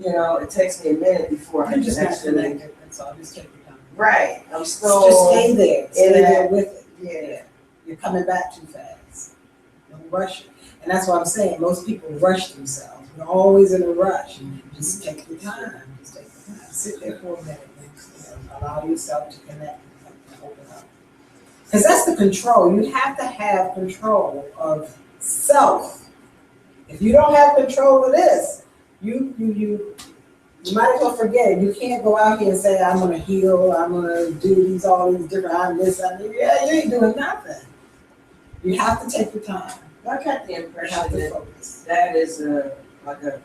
you know, it takes me a minute before I You can just got to actually. connect it, that's all, just take your time. Right, I'm Just still. stay there, stay there with it. Yeah. You're coming back too fast. Don't rush it. And that's what I'm saying, most people rush themselves. You're always in a rush. Just take your time, just take your time. Sit there for a minute and allow yourself to connect and open up. Because that's the control. You have to have control of self. If you don't have control of this, you might as well forget it. You can't go out here and say, I'm gonna heal, I'm gonna do all these different, I'm this, I'm that. Yeah, you ain't doing nothing. You have to take your time. I got the You impression have to that focus. that is like a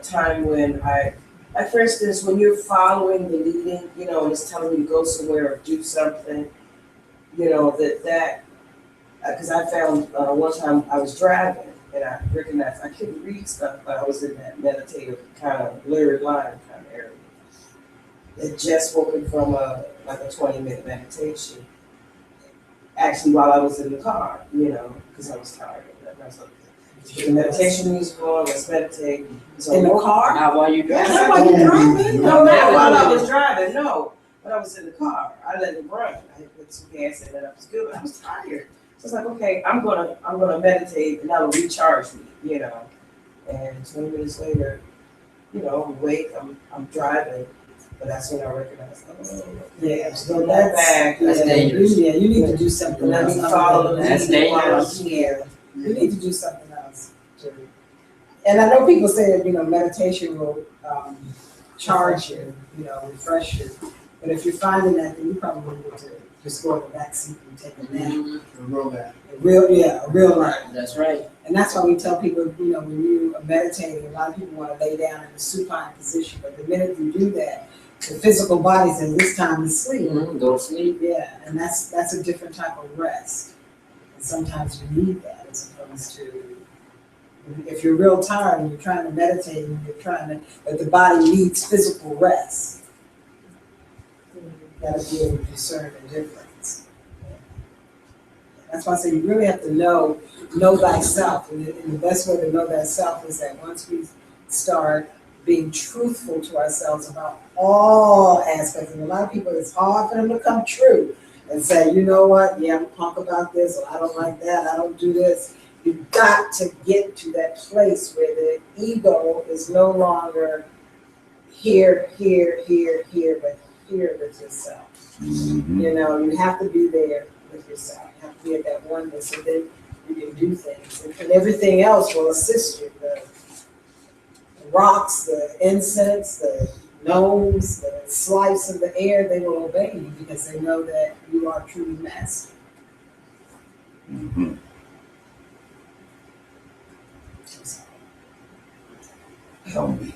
time when like for instance, when you're following the leading, you know, and it's telling you to go somewhere or do something, you know, because I found one time I was driving and I recognized I couldn't read stuff, but I was in that meditative kind of blurred line kind of area. It just woken from like a 20-minute meditation. Actually, while I was in the car, you know, because I was tired. I was like, the meditation music on, let's meditate. So In the car? Now, while you That's drive, why you're driving? No, not while I was driving, no. But I was in the car. I let it run. I had put some gas in it. I was good, but I was tired. So it's like, okay, I'm gonna meditate and that'll recharge me, you know. And 20 minutes later, you know, I'm awake, I'm driving, but that's when I recognized, oh, Yeah, so go that's, back. That's yeah, dangerous. Yeah, you need to do something Let else. me follow the That's leading while I'm dangerous. here. You need to do something else. And I know people say that, you know, meditation will charge you, you know, refresh you. But if you're finding that, then you probably need to just go in the back seat and take a nap. A real nap. That's right. And that's why we tell people, you know, when you are meditating, a lot of people want to lay down in a supine position, but the minute you do that, the physical body says it's time to sleep. Go to sleep. Yeah, and that's a different type of rest. And sometimes you need that as opposed to, if you're real tired and you're trying to meditate and you're trying to, but the body needs physical rest. You gotta be able to discern the difference. That's why I say you really have to know thyself. And the best way to know thyself is that once we start being truthful to ourselves about all aspects, and a lot of people, it's hard for them to come true and say, you know what, yeah, I'm a punk about this, or I don't like that, I don't do this. You've got to get to that place where the ego is no longer here, but here with yourself. Mhm. You know, you have to be there with yourself. You have to be at that oneness, and then you can do things. And everything else will assist you. The rocks, the incense, the gnomes, the slice of the air, they will obey you because they know that you are truly master. Mhm. Help me.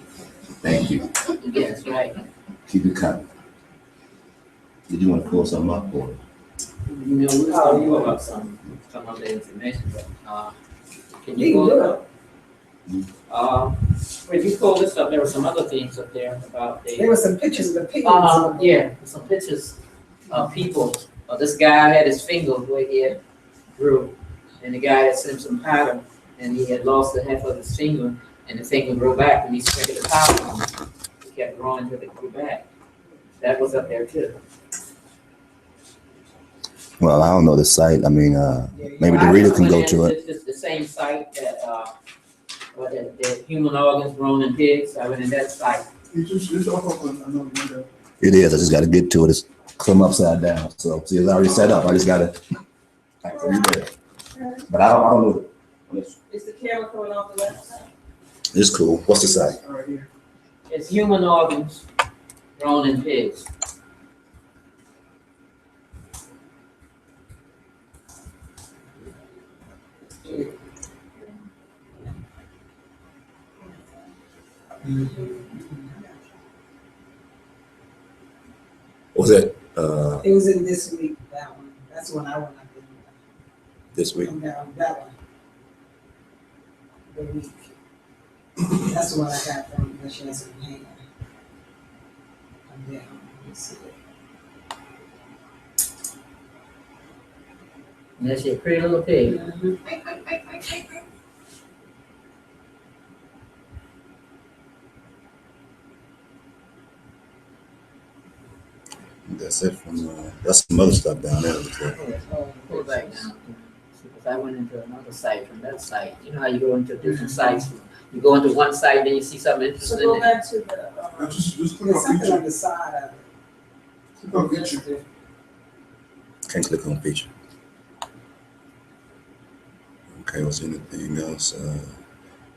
Thank you. Yeah, that's right. Keep it coming. Did you want to pull something up or? You know, we was talking about some of the information, but, can you You pull can it do up? When you pulled this up, there were some other things up there about There the, were some pictures of the pigs. yeah, some pictures of people. This guy had his finger where he had grew, and the guy had sent some powder, and he had lost the half of his finger, and the finger grew back, and he sprinkled the powder on it. It kept growing until it grew back. That was up there too. Well, I don't know the site. I mean, maybe the reader can go to it. It's the same site that, the human organs grown in pigs. I went in that site. It's off of another window. It is. I just got to get to it. It's come upside down. So see, it's already set up. I just got to. But I don't know. Is the camera coming off the left side? It's cool. What's the site? Right here. It's human organs grown in pigs. Was it It was in this week, that one. That's the one I went up in. this week? That one. The week. That's the one I got from the Chance of Hand. Yeah, let's see. And that's your pretty little pig. That's it from, that's some other stuff down there. Pull back down. Because I went into another site from that site. You know how you go into different sites? You go into one site, then you see something So interesting go in it. back to the, Just click There's on something on feature. the side of it. Click on feature. Can't click on feature. Okay, what's anything else?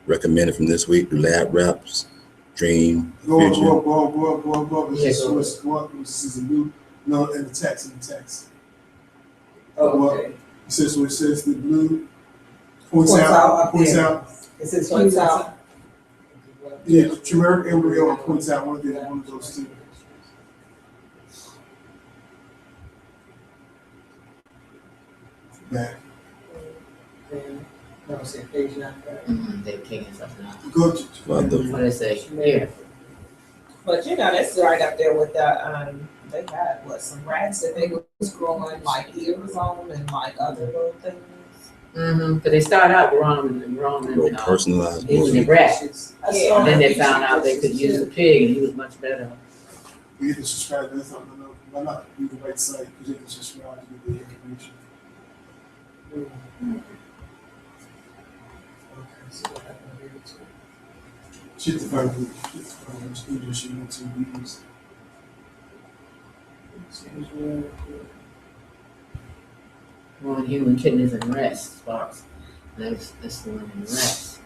Recommended from this week, lab reps, dream, Go up, future. go up, go up, go up, go up, go up. It's Yeah, just go up. switch, go up, this is a blue, no, in the text. okay. It says, so it says the blue, points Points out out, up points there. out. It says Points human. out. Yeah, turmeric embryo points out one of those two. Back. No, say page not that. They're taking something out. Go to. Well, the- What they say? Here. But you know, that's right up there with the, they had what, some rats that they was growing like ears on and like other little things. Because they start out growing Little personalized using the book. rat. I Yeah. saw And then they the found out they could use the pig and he was much better. We get to subscribe to this, why not use the right site, because you can subscribe to get the information. Shit to find the studio she went to use. Growing human kidneys and rats, sparks. That's the one in rats.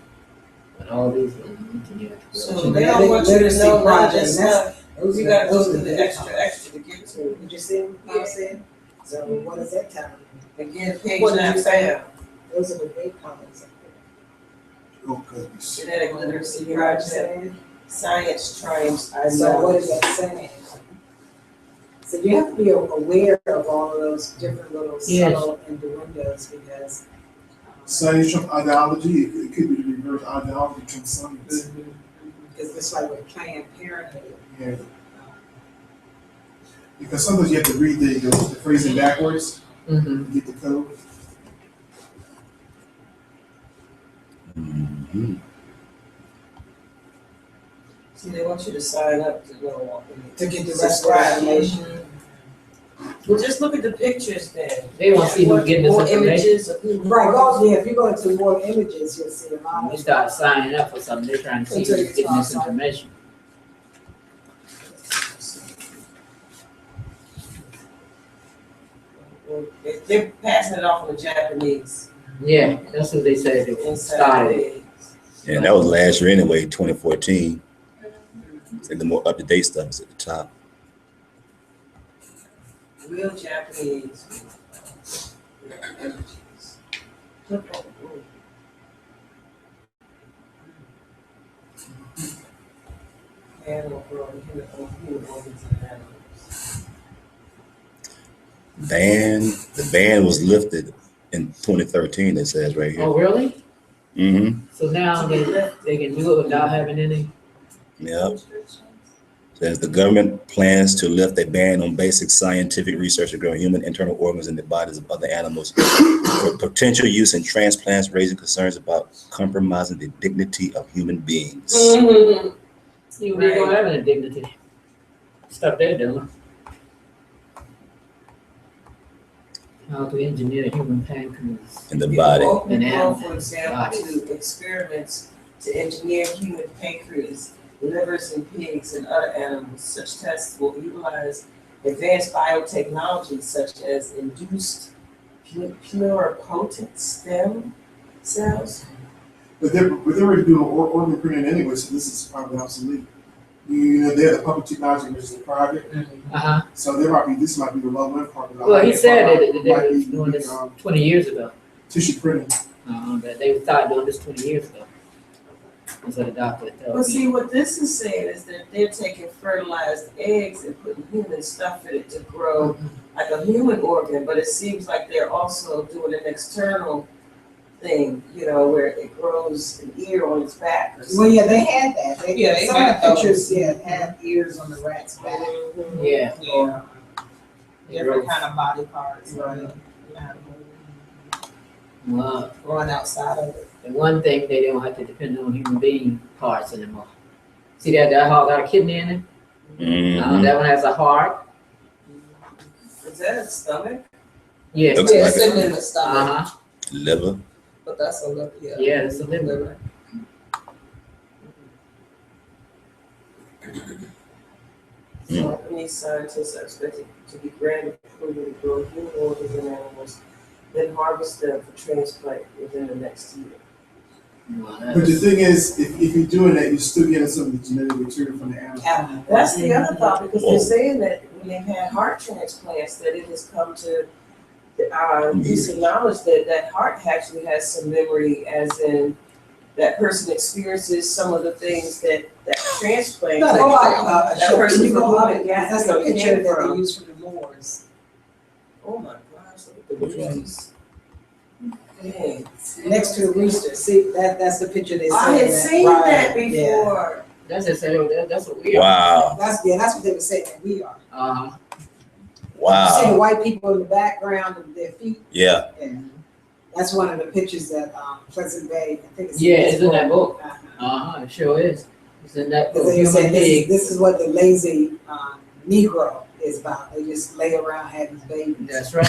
But all these ones, you can get to So grow. they don't want you to Literacy know none of project, this that's- stuff. Those You are- gotta those go are through the extra to get to it. Did you see what I said? So what does that tell you? Again, page What did you not say? found. Those are the big comments up there. Oh, goodness. Genetic literacy You know what I'm project, saying? science triumphs. So what is that saying? So you have to be aware of all of those different little Yes. subtle innuendos because. Science from ideology, it could be the reverse ideology from science. Because it's like with Planned Parenthood. Yeah. Because sometimes you have to read the phrasing backwards Mm-hmm. to get the code. Mhm. See, they want you to sign up to go. To get the rest of the Subscribe. information. Well, just look at the pictures then. They want to see who's getting this More information. images of who. Right, go, yeah, if you go into more images, you'll see a lot When they of. start signing up for something, they're trying to see who's getting this information. They're passing it off in the Japanese Yeah, that's what they said they inside started. the Yeah, that was last year anyway, 2014. And the more up-to-date stuff is at the top. real Japanese. Images. Animal growing human organs and animals. The ban was lifted in 2013, it says right here. Oh, really? Mm-hmm. So now they can do it without having any? Yep. Says the government plans to lift a ban on basic scientific research to grow human internal organs in the bodies of other animals for potential use in transplants, raising concerns about compromising the dignity of human beings. You don't have any dignity. Stuff they're doing. How to engineer human pancreas. In the body. Open An call, animal. for example, to experiments to engineer human pancreas, livers in pigs and other animals. Such tests will utilize advanced biotechnology such as induced pluripotent stem cells. But they're already doing organ printing anyway, so this is probably obsolete. You know, they're the public technology versus the private, Uh-huh. so this might be the low end part. Well, he said that they Might were be, doing this 20 years ago. tissue printing. That they started doing this 20 years ago. That's what the doctor told But me. see, what this is saying is that they're taking fertilized eggs and putting human stuff in it to grow like a human organ, but it seems like they're also doing an external thing, you know, where it grows an ear on its back or Well, something. yeah, they had that. Yeah, they some of had the those. pictures, yeah, had ears on the rat's back. Yeah. Yeah. Different kind of body parts, Right. Well, growing outside of it. the one thing they don't have to depend on human being parts anymore. See that heart got a kidney in it? Mhm. That one has a heart. Is that a stomach? Yes. Looks Yeah, like sitting it. in the stomach, Uh-huh. Liver. but that's a little, yeah. Yeah, it's a liver. So many scientists are expected to be granted approval to grow human organs in animals, then harvest them for transplant within the next year. Well, But the thing is, if you're doing that, you're still getting some of the genetic material from the animal. That's the other thought, because Whoa. they're saying that when they've had heart transplants, that it has come to recent knowledge that that heart actually has some memory, as in that person experiences some of the things that transplant. No, go out, That person you go from out, moving gas, that's you know, the picture came that from. they use for the Moors. Oh my gosh, look at the rooster. Dang. Next to the rooster, see, that's the picture they said. I had seen right, that yeah. before. that's just that's what we are. Wow. That's what they were saying that we are. Uh-huh. You see the Wow. white people in the background of their feet. Yeah. And that's one of the pictures that Pleasant Bay, I think it's. Yeah, it's in that book. Uh-huh. Uh-huh, it sure is. It's in that book. Because they Human said being. this is what the lazy Negro is about. They just lay around having babies. That's right.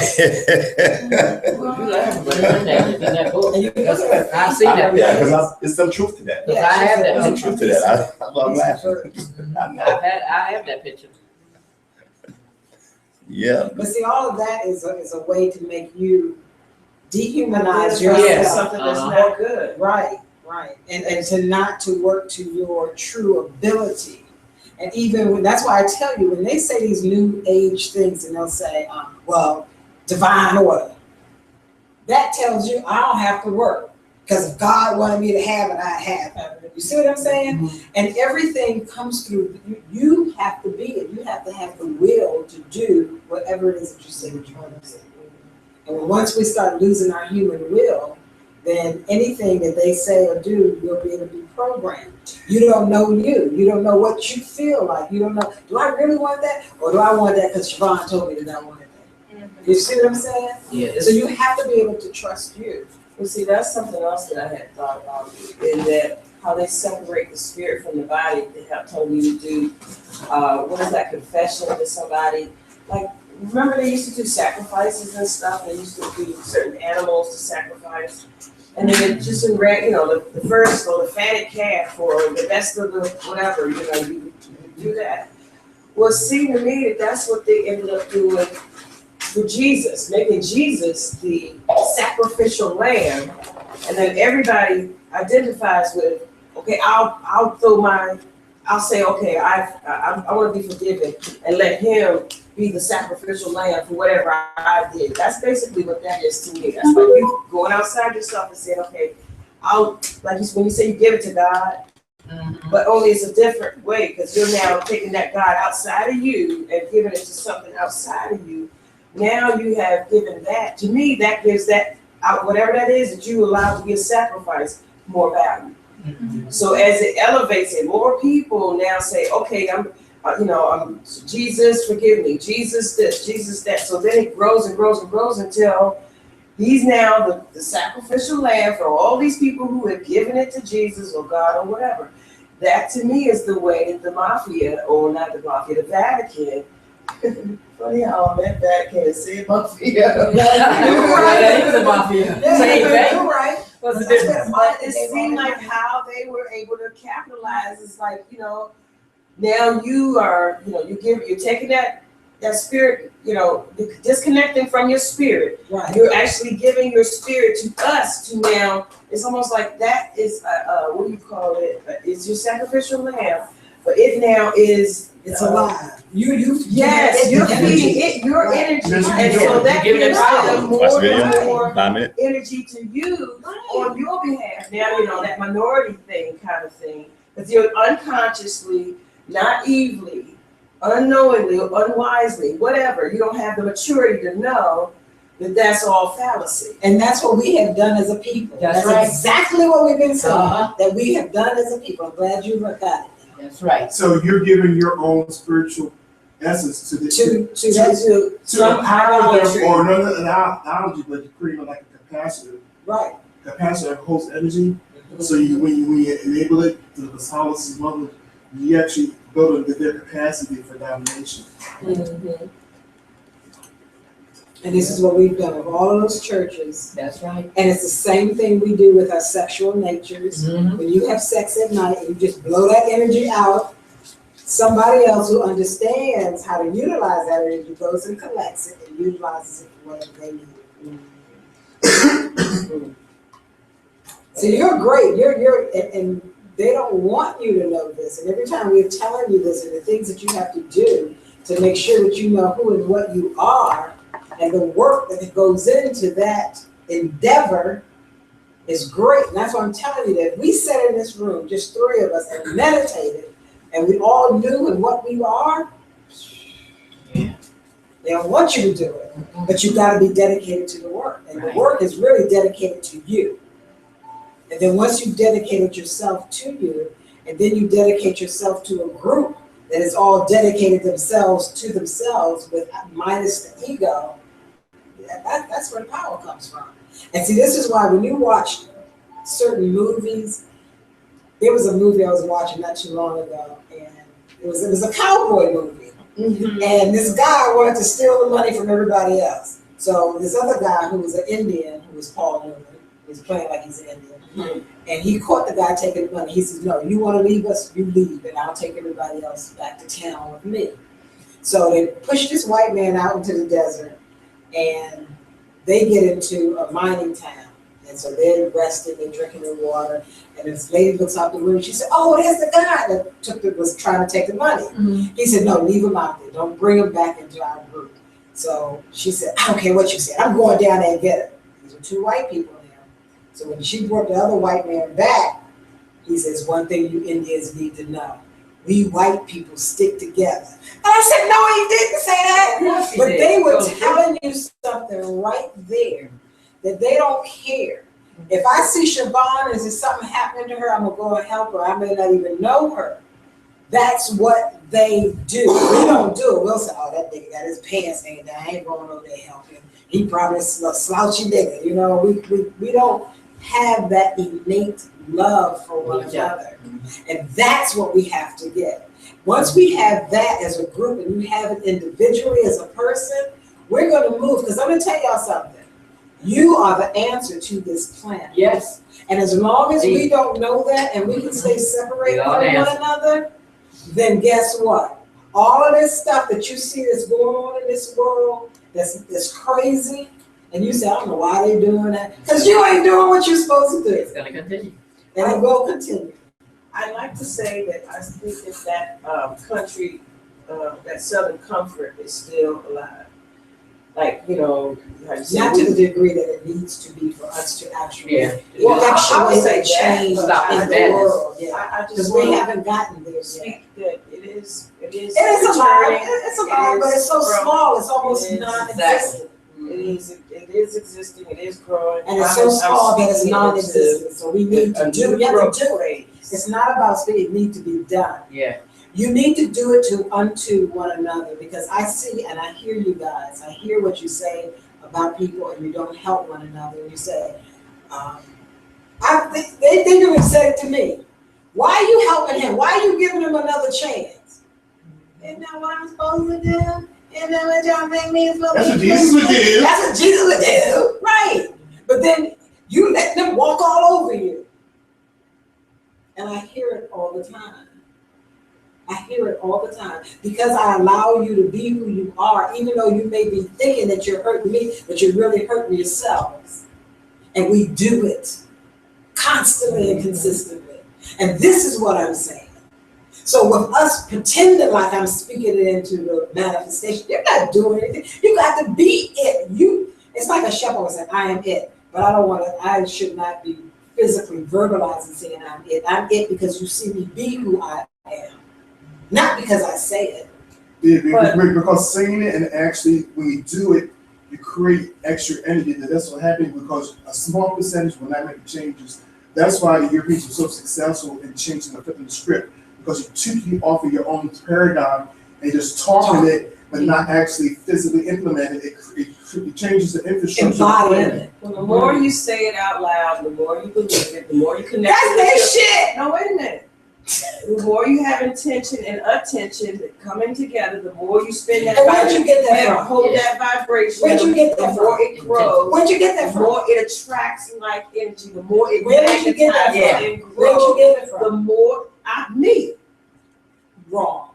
Well, you laugh, but it's in that book. And you can That's look at right. I've seen that Yeah, picture. because there's some truth to that. Because I have that There's some picture. truth to that. I'm laughing. I know. I have that picture. Yeah. But see, all of that is a way to make you dehumanize Yeah, yourself. something that's Uh-huh. not good. Right, right. And to not to work to your true ability. And even when, that's why I tell you, when they say these new age things and they'll say, well, divine order, that tells you I don't have to work. Because if God wanted me to have it, I have it. You see what I'm saying? Mm-hmm. And everything comes through, you have to be it. You have to have the will to do whatever it is that you say that you want to do. And once we start losing our human will, then anything that they say or do, you'll be able to be programmed. You don't know you. You don't know what you feel like. You don't know, do I really want that? Or do I want that because Siobhan told me that I wanted that? You see what I'm saying? Yeah. So you have to be able to trust you. Well, see, that's something else that I had thought about, in that how they separate the spirit from the body. They have told me to do, what is that, confession to somebody? Like, remember they used to do sacrifices and stuff, they used to do certain animals to sacrifice. And then just in the first or the fatted calf or the best of the whatever, you do that. Well, it seemed to me that that's what they ended up doing for Jesus, making Jesus the sacrificial lamb, and then everybody identifies with, okay, I'll say, okay, I want to be forgiven, and let him be the sacrificial lamb for whatever I did. That's basically what that is to me. That's like you going outside yourself and saying, okay, when you say you give it to God, Mhm. but only it's a different way, because you're now taking that God outside of you and giving it to something outside of you. Now you have given that, to me, that gives that, whatever that is that you allow to be a sacrifice, more value. Mhm. So as it elevates it, more people now say, okay, I'm Jesus, forgive me, Jesus this, Jesus that. So then it grows and grows and grows until he's now the sacrificial lamb for all these people who have given it to Jesus or God or whatever. That to me is the way that the mafia, or not the mafia, the Vatican, funny how I meant Vatican and said mafia. You're right. That is a mafia. Same thing. You're right. What's the That's difference? what But it seemed like how they were able to capitalize is like, now you are, you're taking that spirit, disconnecting from your spirit. Right. You're actually giving your spirit to us to now, it's almost like that is, what do you call it? It's your sacrificial lamb, but it now is. It's alive. Yes, you're energy. feeding it your Right. energy, Yes, and you so do. that You give it gives power. them Watch more the and video. more 5 minutes. energy to use on your behalf. Now, that minority thing kind of thing, because you're unconsciously, naively, unknowingly, unwisely, whatever, you don't have the maturity to know that that's all fallacy. And that's what we have done as a people. That's right. Exactly what we've been saying, Uh-huh. that we have done as a people. I'm glad you got it. That's right. So you're giving your own spiritual essence to the, To that, To to empower them, idolatry. or another analogy, but you're creating like a capacitor. right. Capacitor holds energy. So when you enable it, the Solomon's mother, you actually build their capacity for domination. Mhm. And this is what we've done with all of those churches. That's right. And it's the same thing we do with our sexual natures. Mhm. When you have sex at night and you just blow that energy out, somebody else who understands how to utilize that energy goes and collects it and utilizes it for whatever they need. So you're great. And they don't want you to know this. And every time we're telling you this and the things that you have to do to make sure that you know who and what you are, and the work that goes into that endeavor is great. And that's why I'm telling you that if we sat in this room, just three of us, and meditated, and we all knew and what we are, they don't want you to do it. But you gotta be dedicated to the work. And the Right. work is really dedicated to you. And then once you've dedicated yourself to you, and then you dedicate yourself to a group that is all dedicated themselves to themselves with minus the ego, that's where the power comes from. And see, this is why when you watch certain movies, there was a movie I was watching not too long ago, and it was a cowboy movie. And this guy wanted to steal the money from everybody else. So this other guy who was an Indian, who was Paul Newman, he was playing like he's an Indian, and he caught the guy taking the money. He says, "No, you want to leave us? You leave, and I'll take everybody else back to town with me." So they pushed this white man out into the desert, and they get into a mining town. And so they're resting, they're drinking their water, and this lady looks out the window. She said, "Oh, there's the guy that was trying to take the money." He said, "No, leave him out there. Don't bring him back into our group." So she said, "I don't care what you said. I'm going down there and get him." These were two white people there. So when she brought the other white man back, he says, "One thing you Indians need to know. We white people stick together." And I said, "No, he didn't say that." But they were telling you something right there that they don't care. If I see Siobhan and there's something happening to her, I'm gonna go and help her. I may not even know her. That's what they do. We don't do it. We'll say, "Oh, that nigga got his pants hanging down. I ain't going over there to help him. He probably a slouchy nigga." You know, we don't have that innate love for one another. And that's what we have to get. Once we have that as a group and you have it individually as a person, we're gonna move. Because I'm gonna tell y'all something. You are the answer to this planet. Yes. And as long as we don't know that and we can stay separated from one another, then guess what? All of this stuff that you see that's going on in this world, that's crazy, and you say, "I don't know why they're doing that," because you ain't doing what you're supposed to do. It's gonna continue. And it will continue. I like to say that I think that country, that Southern comfort is still alive. Like, you know, like you said, Not to the degree that it needs to be for us to actually Yeah. Well, I would say effectuate change Stop in the the madness. world. Yeah. I Because just we want haven't gotten there to yet. speak that it is. It is alive, it's alive, but it's so growing. small, it's almost It is. non-existent. It is existing, it is growing. And it's so small that it's speaking non-existent, so we need to into do, a we have growth to do it. phase. It's not about speed, it needs to be done. Yeah. You need to do it unto one another, because I see and I hear you guys, I hear what you say about people and you don't help one another. And you say, they even said it to me. "Why are you helping him? Why are you giving him another chance?" Isn't that what I'm supposed to do? Isn't that what y'all think me is supposed to do? That's what Jesus would do. That's what Jesus would do, right? But then you let them walk all over you. And I hear it all the time. I hear it all the time because I allow you to be who you are, even though you may be thinking that you're hurting me, but you're really hurting yourselves. And we do it constantly and consistently. And this is what I'm saying. So with us pretending like I'm speaking it into the manifestation, you're not doing anything. You got to be it. It's like a shepherd would say, "I am it." But I should not be physically verbalizing saying I'm it. I'm it because you see me be who I am. Not because I say it. Yeah, because saying it and actually when you do it, you create extra energy. That's what happened because a small percentage will not make the changes. That's why the Europeans were so successful in changing the flipping the script, because you took you off of your own paradigm and just talking it, but not actually physically implementing it. It changes the infrastructure. Embodying it. Well, the more you say it out loud, the more you believe it, the more you connect That's with their your- shit. No, wait a minute. The more you have intention and attention coming together, the more you spend that. And where'd you get that and from? hold that vibration. Where'd you get that The more from? it grows, Where'd you get that the from? more it attracts like energy, the more it Where did you get that magnetizes from? and Where'd you grows, get it the from? more me. Wrong.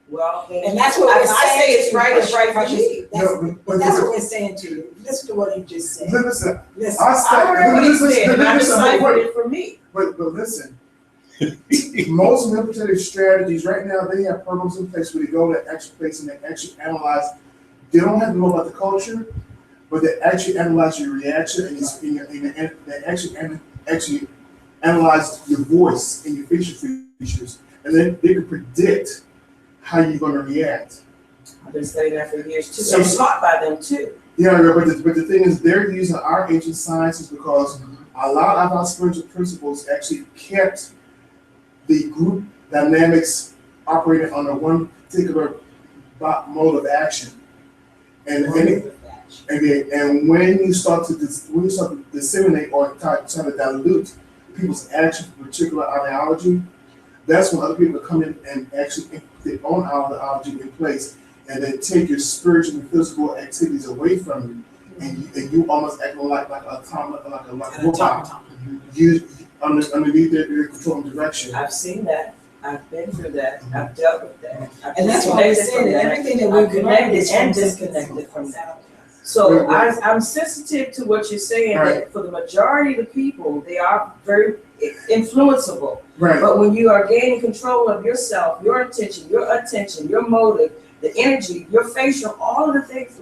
Well, then, And that's what we're if saying. I say it's to right, you, it's right for me. That's what we're saying to you. Listen to what he just said. Listen, Listen. I heard what he said, and I deciphered it for me. but listen. Most military strategies right now, they have programs in place where they go to actual place and they actually analyze. They don't have to know about the culture, but they actually analyze your reaction and they actually analyze your voice and your facial features, and then they can predict how you're going to react. I've been studying that for years too. So- I'm taught by them too. Yeah, but the thing is, they're using our ancient sciences because a lot of our spiritual principles actually kept the group dynamics operating on a one particular mode of action. And when you start to disseminate or try to dilute people's action for a particular ideology, that's when other people come in and actually put their own ideology in place, and then take your spiritual and physical activities away from you, and you almost act like a robot. You underneath their control and direction. I've seen that. I've been through that. I've dealt with that. I've And that's why we're disconnected saying from that everything that we've I've learned connected is and from disconnected from that. So I'm sensitive to what you're saying, Right. that for the majority of the people, they are very influenceable. Right. But when you are gaining control of yourself, your intention, your attention, your motive, the energy, your facial, all of the things,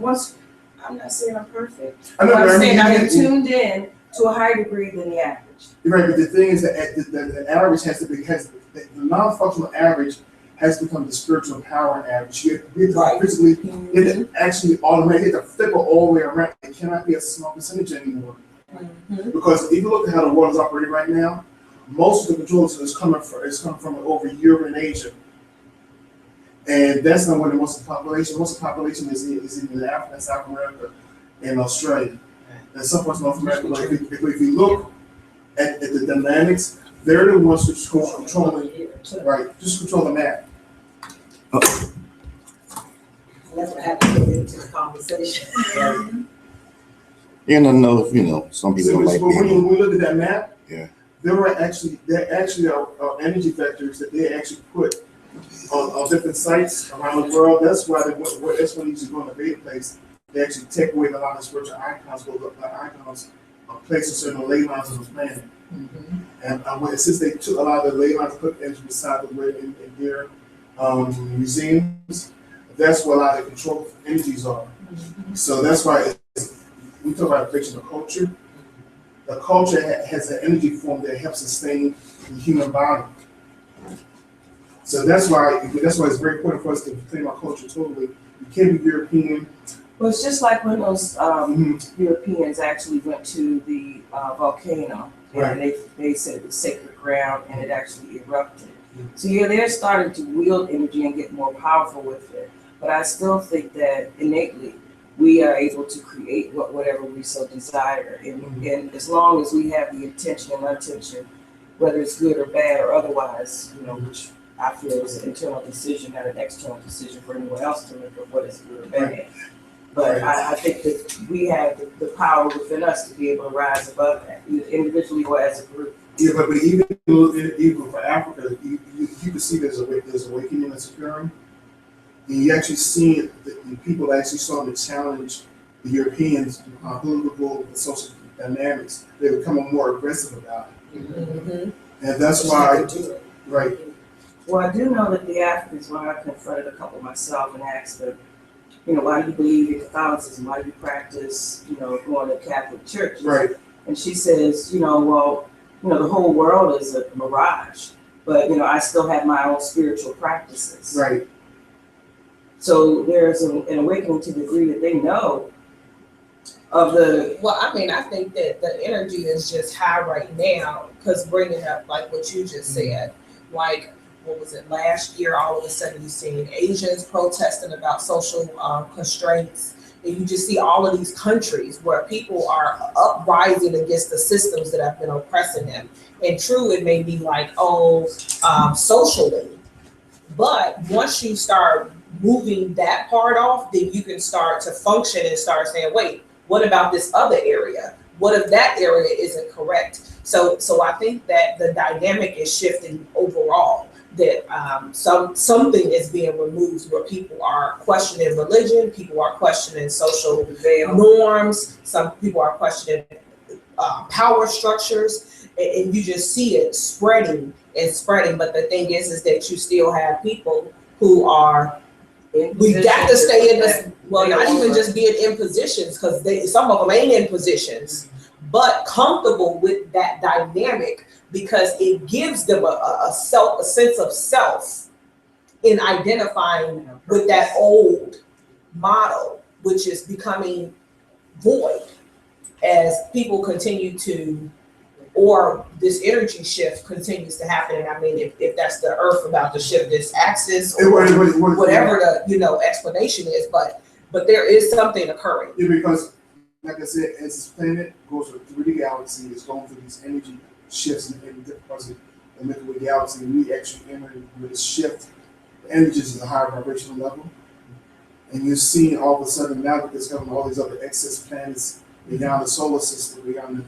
I'm not saying I'm perfect. I know, I'm but saying I'm you- tuned in to a higher degree than the average. You're right, but the thing is that the average the non-functional average has become the spiritual power average. You have to physically, you have to actually automatically have to flip it all the way around. It cannot be a small percentage anymore. Because if you look at how the world is operating right now, most of the controls is coming from over Europe and Asia. And that's not where most of the population. Most of the population is in Africa, South America, and Australia. And some parts of North America. But if you look at the dynamics, they're the ones who control right, just control the map. That's what happened to get into the conversation. And I know, some people So don't like when being. we look at that map, Yeah. there actually are energy vectors that they actually put on different sites around the world. That's why that's when you used to go in the beta place. They actually take away a lot of spiritual icons, places certain ley lines on the planet. And since they took a lot of the ley lines, put energy beside the way in their museums, that's where a lot of the control energies are. So that's why we talk about fiction of culture. The culture has an energy form that helps sustain the human body. So that's why it's very important for us to think about culture totally. You can't be European. Well, it's just like when those Europeans actually went to the volcano, and they said it was sacred ground, and it actually erupted. So they're starting to wield energy and get more powerful with it. But I still think that innately we are able to create whatever we so desire, and as long as we have the intention and attention, whether it's good or bad or otherwise, which I feel is an internal decision, not an external decision for anyone else to make of what is good or bad. But I think that we have the power within us to be able to rise above that, either individually or as a group. Yeah, but even for Africa, you can see there's awakening that's occurring. And you actually see the people actually starting to challenge the Europeans' political and social dynamics. They're becoming more aggressive about it. And that's why, right. Well, I do know that the Africans, when I confronted a couple myself and asked them, why do you believe in Catholicism? Why do you practice, going to Catholic church? Right. And she says, the whole world is a mirage, but, I still have my own spiritual practices. Right. So there's an awakening to the degree that they know of the, Well, I mean, I think that the energy is just high right now, because bringing up like what you just said, like, what was it, last year, all of a sudden you seen Asians protesting about social constraints. And you just see all of these countries where people are uprising against the systems that have been oppressing them. And true, it may be like, socially, but once you start moving that part off, then you can start to function and start saying, wait, what about this other area? What if that area isn't correct? So I think that the dynamic is shifting overall, that something is being removed where people are questioning religion, people are questioning social norms, some people are questioning power structures, and you just see it spreading and spreading. But the thing is that you still have people who are, we got to stay in this, well, not even just being in positions, because some of them ain't in positions, but comfortable with that dynamic, because it gives them a sense of self in identifying with that old model, which is becoming void as people continue to, or this energy shift continues to happen. And I mean, if that's the earth about to shift this axis, or whatever the explanation is, but there is something occurring. Yeah, because like I said, as this planet goes through the galaxy, it's going through these energy shifts in different parts of the Milky Way galaxy, and we actually enter with a shift. The energies is a higher vibrational level, and you're seeing all of a sudden now that there's coming all these other excess planets beyond the solar system, beyond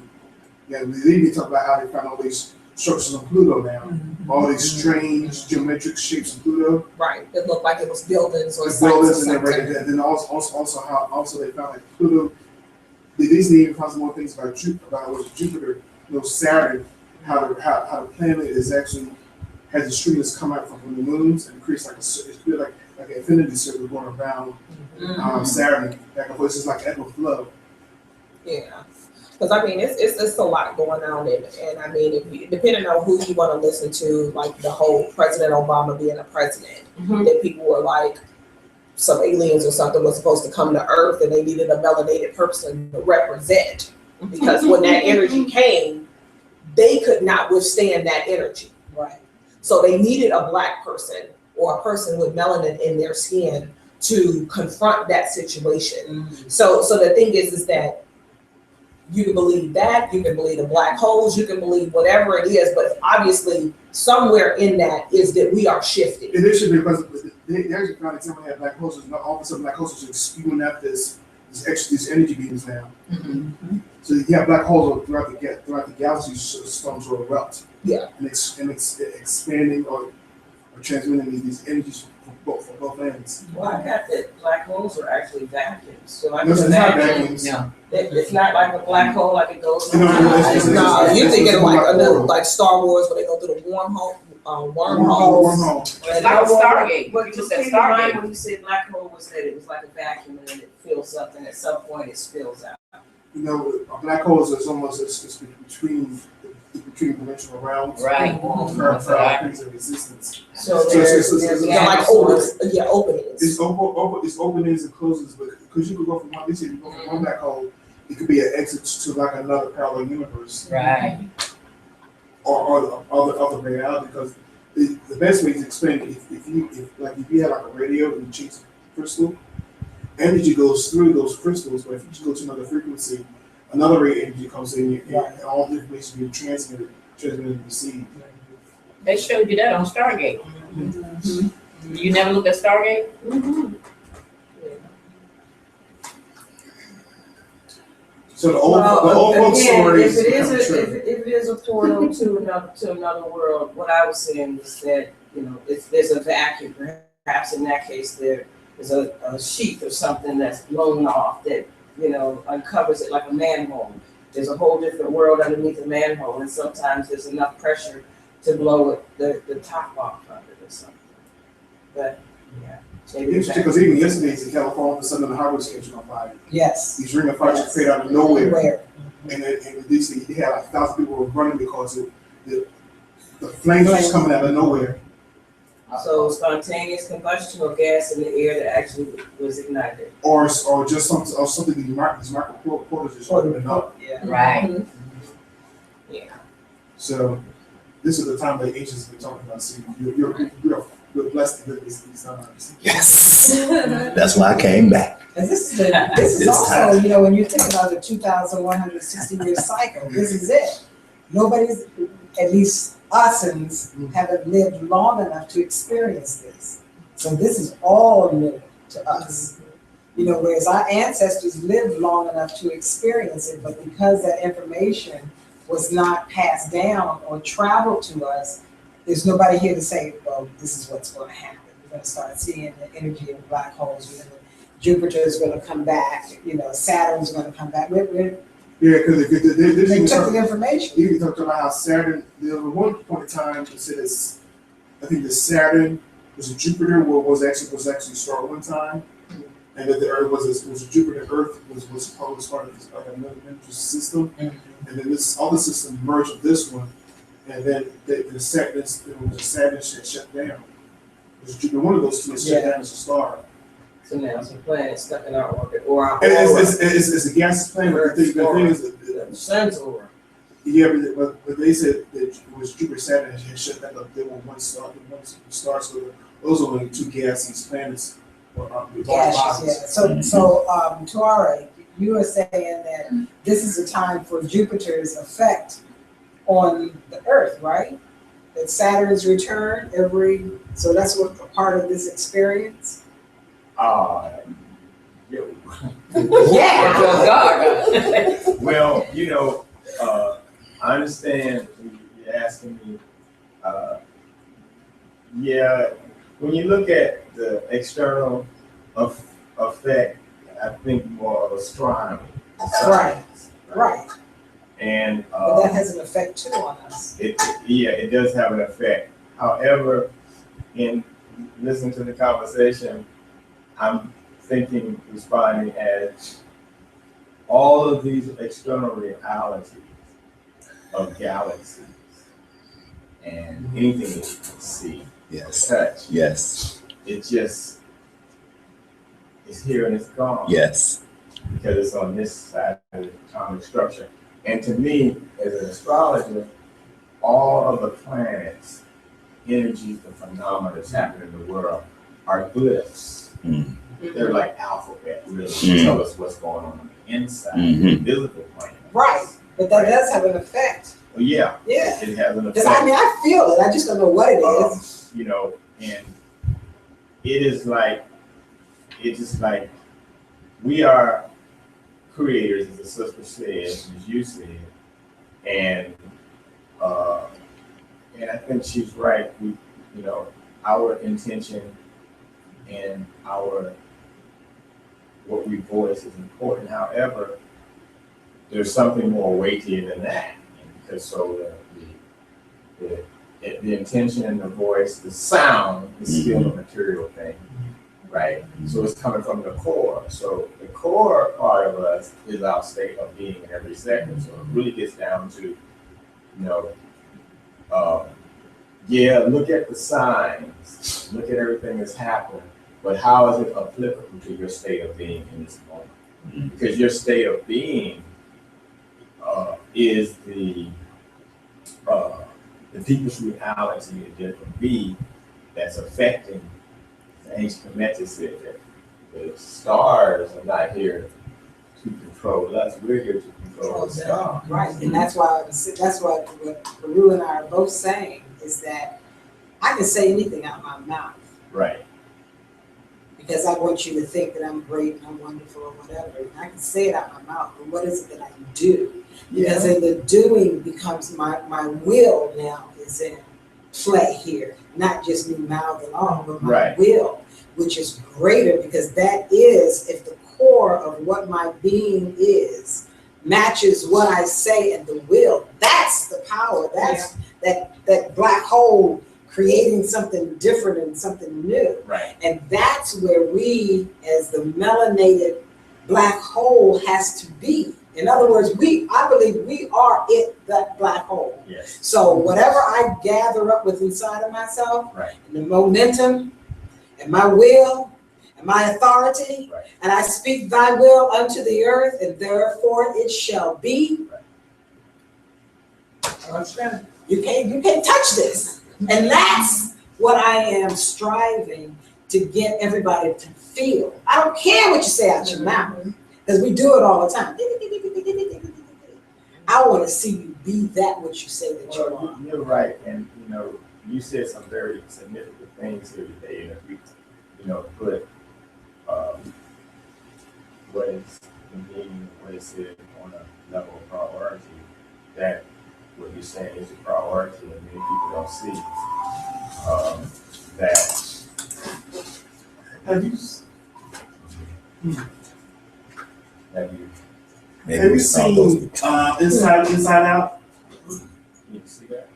the, we even talk about how they found all these structures on Pluto now, all these strange geometric shapes of Pluto. Right, it looked like it was buildings or buildings, and then also how they found like Pluto. They even found some more things about Jupiter, Saturn, how the planet is actually has a stream that's come out from the moons and creates like an infinity circle going around Saturn back and forth. It's just like ebb and flow. Yeah, because I mean it's a lot going on, and I mean depending on who you want to listen to, like the whole President Obama being a president, that people were like, some aliens or something was supposed to come to Earth and they needed a melanated person to represent, because when that energy came, they could not withstand that energy. right. So they needed a black person or a person with melanin in their skin to confront that situation. So the thing is that you can believe that, you can believe the black holes, you can believe whatever it is, but obviously somewhere in that is that we are shifting. It is because they actually found that somebody had black holes, and all of a sudden black holes are spewing out these energy beams now. So you have black holes throughout the galaxy, storms will erupt. Yeah. And it's expanding or transmitting these energies for both ends. Well, I got that black holes are actually vacuums. So like No, it's it's a not vacuum. vacuums. Yeah. It's not like a black hole, like it goes. No, You're thinking it's like a another, portal. like Star Wars, where they go through the wormhole, wormholes. Wormhole. It's like a Stargate. What You you just said said Stargate Stargate. when you said black hole was that it was like a vacuum and then it fills up, and at some point it spills out. A black hole is almost it's between dimensional realms. Right. For things of existence. So there's They're like openings. It's openings and closings, but because you could go from one, let's say you go from one black hole, it could be an exit to like another parallel universe. Right. Or other reality, because the best way to explain it, if you have like a radio and you change the crystal, energy goes through those crystals, but if you just go to another frequency, another rate energy comes in, and all the information being transmitted and received. They showed you that on Stargate. You never looked at Stargate? So the old folk stories if become true. it is a portal to another world, what I was saying was that there's a vacuum. Perhaps in that case there is a sheath or something that's blown off that uncovers it like a manhole. There's a whole different world underneath the manhole, and sometimes there's enough pressure to blow the top off of it or something. But yeah. Interesting, because even yesterday in California, the Southern Harbor is catching on fire. Yes. These ring of fire just fade out of nowhere. Where? And they had like 1,000 people were running because the flames was coming out of nowhere. So spontaneous combustion or gas in the air that actually was ignited. Or just something these microportals just opening up. Yeah. Right. So this is the time that ancients been talking about. See, you're blessed to live these times. Yes. That's why I came back. And this is It's also, time. you know, when you think about the 2,160-year cycle, this is it. Nobody's, at least usins, haven't lived long enough to experience this. So this is all new to us. You know, whereas our ancestors lived long enough to experience it, but because that information was not passed down or traveled to us, there's nobody here to say, well, this is what's going to happen. We're going to start seeing the energy of black holes. Jupiter is going to come back. You know, Saturn's going to come back. Yeah, because They took the information. you talked about how Saturn, there was one point in time it said it's, I think the Saturn was a Jupiter was actually start one time, and that the Earth was a Jupiter. Earth was part of this another system, and then this other system merged with this one, and then the Saturn had shut down. It was Jupiter, one of those two is shut down as a star. So now some planets stuck in our orbit or our And aura. it's a gaseous planet. But the thing is, The sun's aura. yeah, but they said that it was Jupiter, Saturn had shut that up. They were one star, so those are only two gaseous planets. With Yeah, bodies. So, Tuare, you are saying that this is a time for Jupiter's effect on the Earth, right? That Saturn's return so that's what a part of this experience? Yeah. Well, you know, I understand you're asking me, yeah, when you look at the external effect, I think more of astronomy. Right, right. And But that has an effect too on us. it does have an effect. However, in listening to the conversation, I'm responding as all of these external realities of galaxies and anything that you can see, Yes. touch, Yes. it's here and it's gone. Yes. Because it's on this side of the atomic structure. And to me, as an astrologer, all of the planets, energies, the phenomena that's happening in the world are glyphs. Mm. They're like alphabet, really, to Mm. tell us what's going on the inside, Mhm. the physical plane. Right, but that does have an effect. Well, yeah, Yeah. it has an Because effect. I feel it. I just don't know what it is. You know, and it's just like we are creators, as the sister says, as you said, and I think she's right. Our intention and what we voice is important. However, there's something more weightier than that, because the intention and the voice, the sound is still a material thing, right? So it's coming from the core. So the core part of us is our state of being in every second. So it really gets down to, look at the signs, look at everything that's happening, but how is it applicable to your state of being in this moment? Because your state of being is the deepest reality that there can be that's affecting. The ancient Kemetic said that the stars are not here to control us; we're here to control the stars. Right, and that's what Peru and I are both saying is that I can say anything out of my mouth Right. because I want you to think that I'm great and I'm wonderful or whatever. And I can say it out of my mouth, but what is it that I do? Because in the doing becomes my will now is in play here, not just me mouthing on, but my Right. will, which is greater because that is, if the core of what my being is matches what I say and the will, that's the power. That's that black hole creating something different and something new. Right. And that's where we, as the melanated black hole, has to be. In other words, I believe we are that black hole. Yes. So whatever I gather up with inside of myself, Right. and the momentum, and my will, and my authority, Right. and I speak thy will unto the earth, and therefore it shall be. Understand? You can't touch this. And that's what I am striving to get everybody to feel. I don't care what you say out your mouth, because we do it all the time. I want to see you be that what you say that you are. Well, you're right, and you said some very significant things here today, and if we, put what is the meaning of what is said on a level of priority, that what you're saying is a priority, and many people don't see that. Have you seen Inside Out? you see that?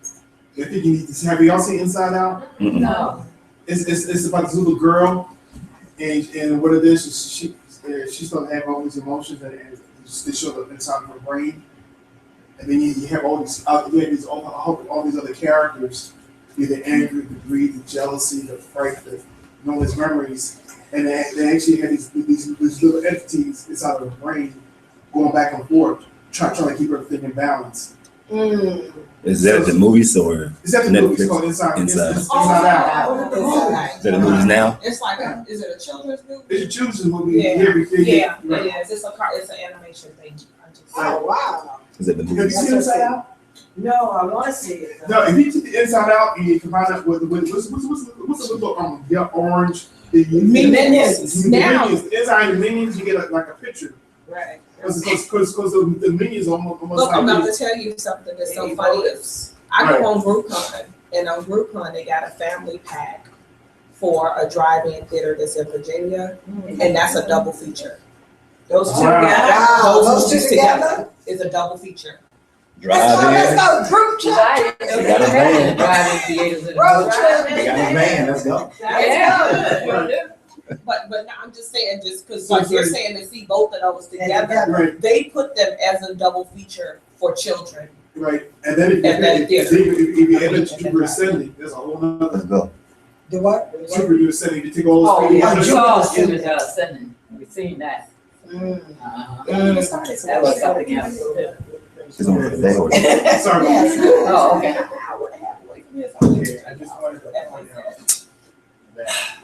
I think you need to. Have y'all seen Inside Out? No. It's about this little girl, and what it is she started having all these emotions, and they show up inside of her brain, and then you have all these all these other characters, the anger, the greed, the jealousy, the fright, all these memories, and they actually have these little entities inside of her brain going back and forth, trying to keep everything in balance. Is that the movies or Is that the Netflix? movie called Inside Inside. Out? is that the movies now? It's like is it a children's movie? It's a children's movie. Yeah. Everything. Yeah, Right. it is. It's an animation thing. Oh, wow. Is that the Have you movies? seen Inside Out? No, I want to see it. No, if you take the Inside Out and you combine that with what's the little orange? Minions. Now. Minions. Inside the Minions, you get like a picture. Right. Because the Minions almost Look, I'm like about to tell you something that's so funny. I go on Groupon, and on Groupon they got a family pack for a drive-in theater that's in Virginia, and that's a double feature. Those two Wow. together, Wow, those two together together? is a double feature. Let's go, group chat. They got a van. Driving theaters and. Road trip. They got a van, let's go. Yeah. But now I'm just saying, just because like you're saying to see both of those together, right, they put them as a double feature for children. right. And then if you end up Jupiter Ascending, there's a whole nother Let's go. The what? Jupiter Ascending. You take all Oh, those yeah, things. Jupiter Ascending. We've seen that. That was something else. It's on the day or Sorry. Oh, okay. Okay, I just wanted to point out that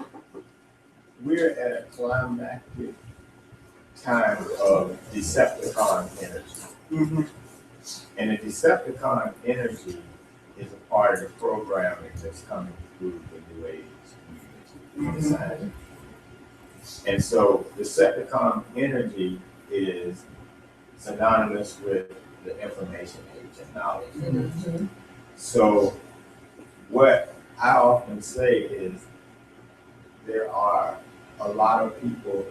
we're at a climactic time of Decepticon energy. Mhm. And the Decepticon energy is a part of the programming that's coming through the New Age community. And so Decepticon energy is synonymous with the information age and knowledge. So what I often say is there are a lot of people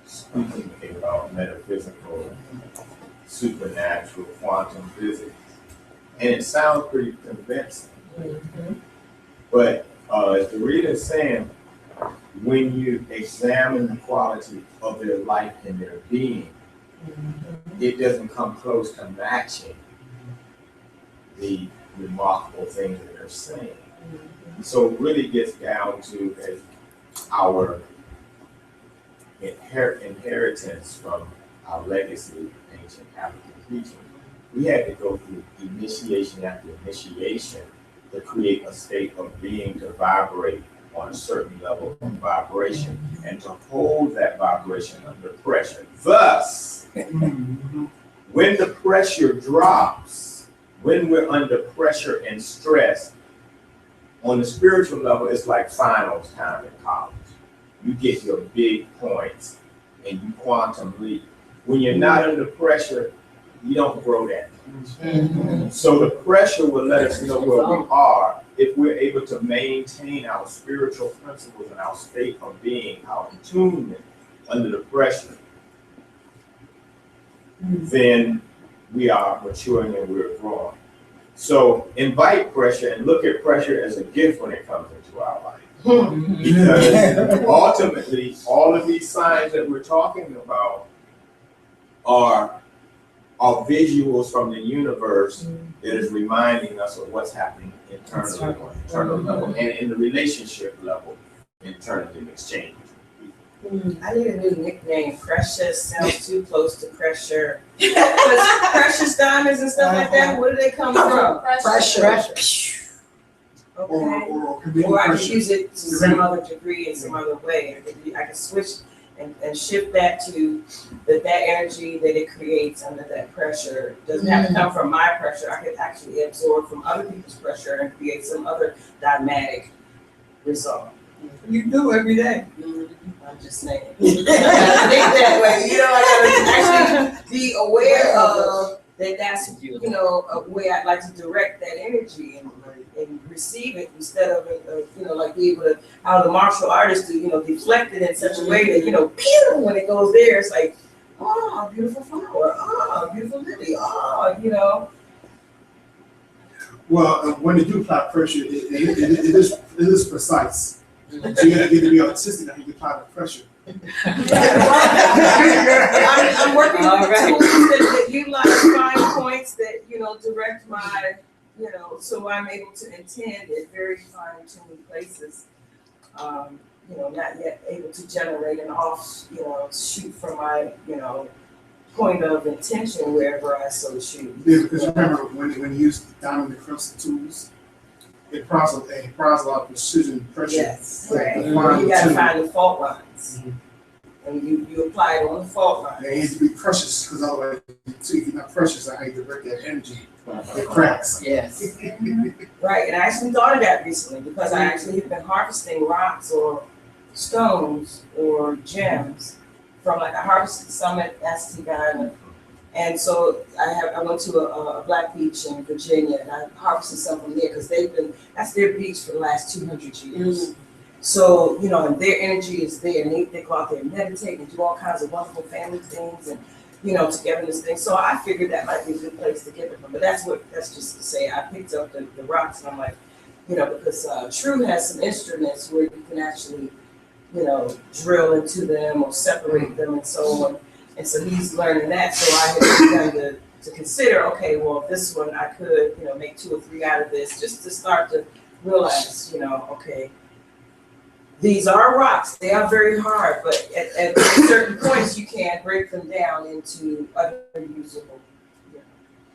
speaking about metaphysical, supernatural, quantum physics, and it sounds pretty convincing. But as the reader is saying, when you examine the quality of their life and their being, it doesn't come close to matching the remarkable things that they're saying. So it really gets down to our inheritance from our legacy of ancient African teaching. We had to go through initiation after initiation to create a state of being to vibrate on a certain level of vibration and to hold that vibration under pressure. Thus, when the pressure drops, when we're under pressure and stress, on the spiritual level, it's like finals time in college. You get your big points and you quantum leap. When you're not under pressure, you don't grow that much. So the pressure will let us know where we are if we're able to maintain our spiritual principles and our state of being, our attunement under the pressure. Then we are maturing and we're growing. So invite pressure and look at pressure as a gift when it comes into our life. Because ultimately, all of these signs that we're talking about are are visuals from the universe that is reminding us of what's happening internally on internal level and in the relationship level internally in exchange. I need a new nickname. Precious sounds too close to pressure. Because precious diamonds and stuff like that, where do they come from? Pressure. Okay. Or Or I could pressure. use it to some other degree in some other way. I could switch and shift that to that energy that it creates under that pressure doesn't have to come from my pressure. I could actually absorb from other people's pressure and create some other dynamic result. You do every day. I'm just saying. I think that way. You know, I gotta actually be aware of that. That's a way I'd like to direct that energy and receive it instead of like be able to how the martial artists do. Deflect it in such a way that pew, when it goes there, it's like, oh, a beautiful flower, oh, a beautiful lily, oh. Well, when you do apply pressure, it is precise. So you gotta get to be artistic how you apply the pressure. I'm working with tools that utilize fine points that direct my so I'm able to intend at very fine-tuned places. Not yet able to generate an shoot from my point of intention wherever I so choose. Yeah, because remember when you use diamond crystal tools, it applies a lot of precision pressure. Yes, Like right. the fine You gotta tune. find the fault lines. And you apply it on the fault lines. It needs to be precious because otherwise, if you're not precious, I hate to direct that energy. It cracks. Yes. Right, and I actually thought of that recently because I actually have been harvesting rocks or stones or gems from like a harvested summit, Aztec Island. And so I went to a black beach in Virginia and I harvested some from there because that's their beach for the last 200 years. So, and their energy is there and they go out there and meditate and do all kinds of wonderful family things and, togetherness things. So I figured that might be a good place to get it from. But that's just to say, I picked up the rocks and I'm like, because True has some instruments where you can actually, drill into them or separate them and so on. And so he's learning that. So I had begun to consider, okay, well, this one I could, make 2 or 3 out of this just to start to realize, okay, these are rocks. They are very hard, but at certain points you can break them down into other usable,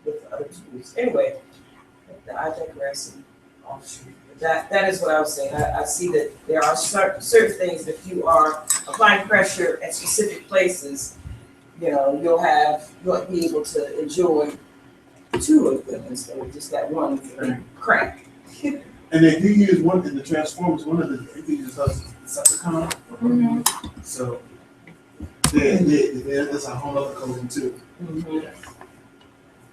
with other tools. Anyway, I digress and offshoot. That is what I was saying. I see that there are certain things that if you are applying pressure at specific places, you'll be able to enjoy 2 of them instead of just that one crack. And they do use one in the Transformers. One of the they use Decepticon. So there's a whole other coding too.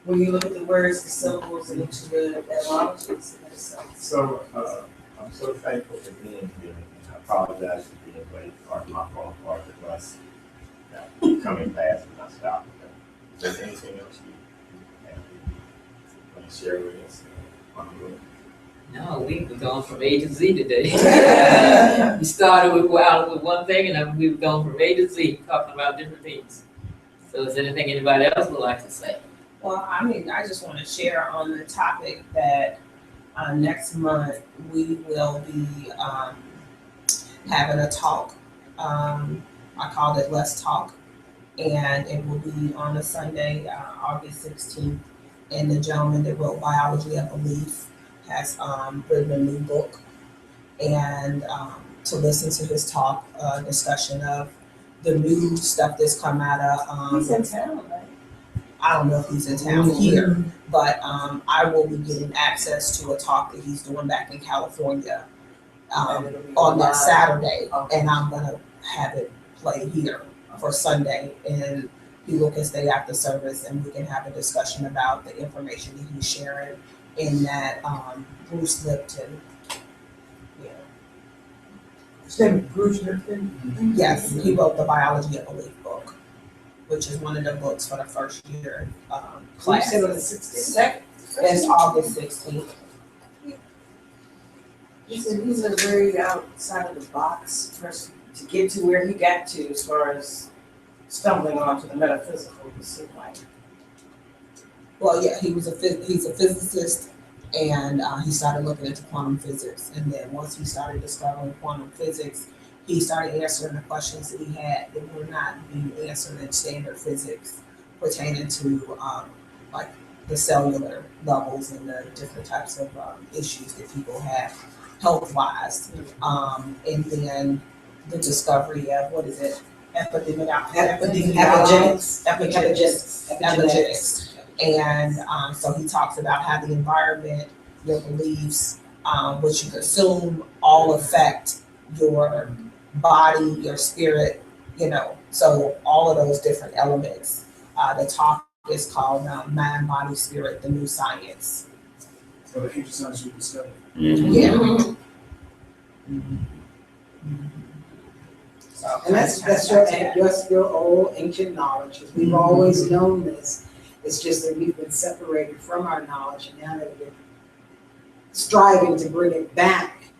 When you look at the words, the syllables, and each of the etymologies. So I'm so thankful for being here. I apologize for being late, part of my fault, part of the bus. Coming fast and I stopped. Is there anything else you want to share with us? No, we've gone from A to Z today. We started with one thing and then we've gone from A to Z, talking about different things. So is there anything anybody else would like to say? Well, I just want to share on the topic that next month we will be having a talk. I called it Let's Talk, and it will be on a Sunday, August 16th. And the gentleman that wrote Biology of Belief has written a new book, and to listen to his talk, discussion of the new stuff that's come out of. He's in town, right? I don't know if he's in town here, but I will be getting access to a talk that he's doing back in California on that Saturday, and I'm gonna have it play here for Sunday, and people can stay after service and we can have a discussion about the information that he's sharing in that Bruce Lipton. His name is Bruce Lipton? Yes, he wrote the Biology of Belief book, which is one of the books for the first year class. You said on the 16th? It's August 16th. He's a very outside of the box person to get to where he got to as far as stumbling onto the metaphysical, it seemed like. Well, yeah, he's a physicist, and he started looking into quantum physics. And then once he started discovering quantum physics, he started answering the questions that he had that were not being answered in standard physics pertaining to like the cellular levels and the different types of issues that people have health-wise. And then the discovery of, what is it? Epigenetics. And so he talks about how the environment, your beliefs, what you consume, all affect your body, your spirit, so all of those different elements. The talk is called Mind, Body, Spirit, the New Science. So the ancient science you discovered. Yeah. And that's your old ancient knowledge, 'cause we've always known this. It's just that we've been separated from our knowledge, and now that we're striving to bring it back,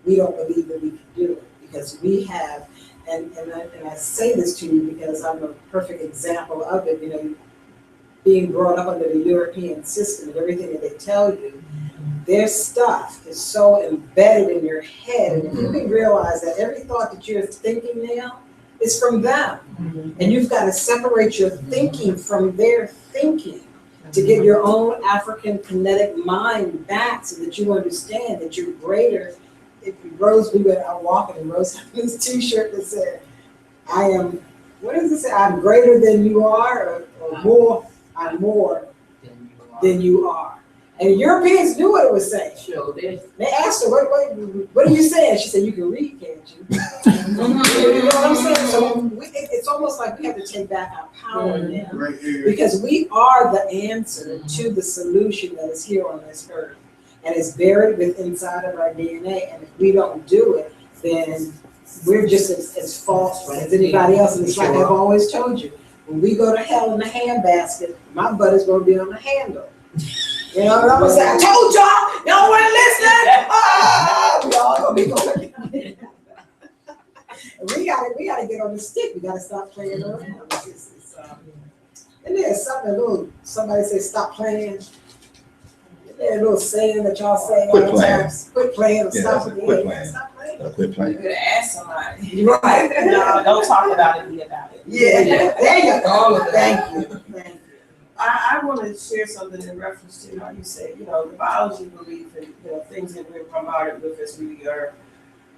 we don't believe that we can do it, because we have, and I say this to you because I'm a perfect example of it, being brought up under the European system and everything that they tell you, their stuff is so embedded in your head, and if you can realize that every thought that you're thinking now is from them, and you've got to separate your thinking from their thinking to get your own African kinetic mind back, so that you understand that you're greater. If Rose, we were out walking, and Rose had this T-shirt that said, "I am," what does it say? "I'm greater than you are," or more. I'm more than you are. And Europeans knew what it was saying. Sure did. They asked her, what are you saying? She said, "You can read, can't you?" You know what I'm saying? So it's almost like we have to take back our power now. Right here. Because we are the answer to the solution that is here on this earth. And it's buried inside of our DNA. And if we don't do it, then we're just as false as anybody else. And it's like I've always told you, when we go to hell in the handbasket, my butt is going to be on the handle. You know what I'm saying? I told y'all, y'all weren't listening. We all gonna be going. We gotta get on the stick. We gotta stop playing around. And there's something somebody says stop playing. There's a little saying that y'all say all the time. Quit playing or stop playing. Quit playing. Stop playing. Quit You playing. could ask somebody. Right. No, don't talk about it, be about it. Yeah. There you All go. of Thank you. Thank you. I want to share something in reference to how you say, the biology belief and, things that we're bombarded with as we are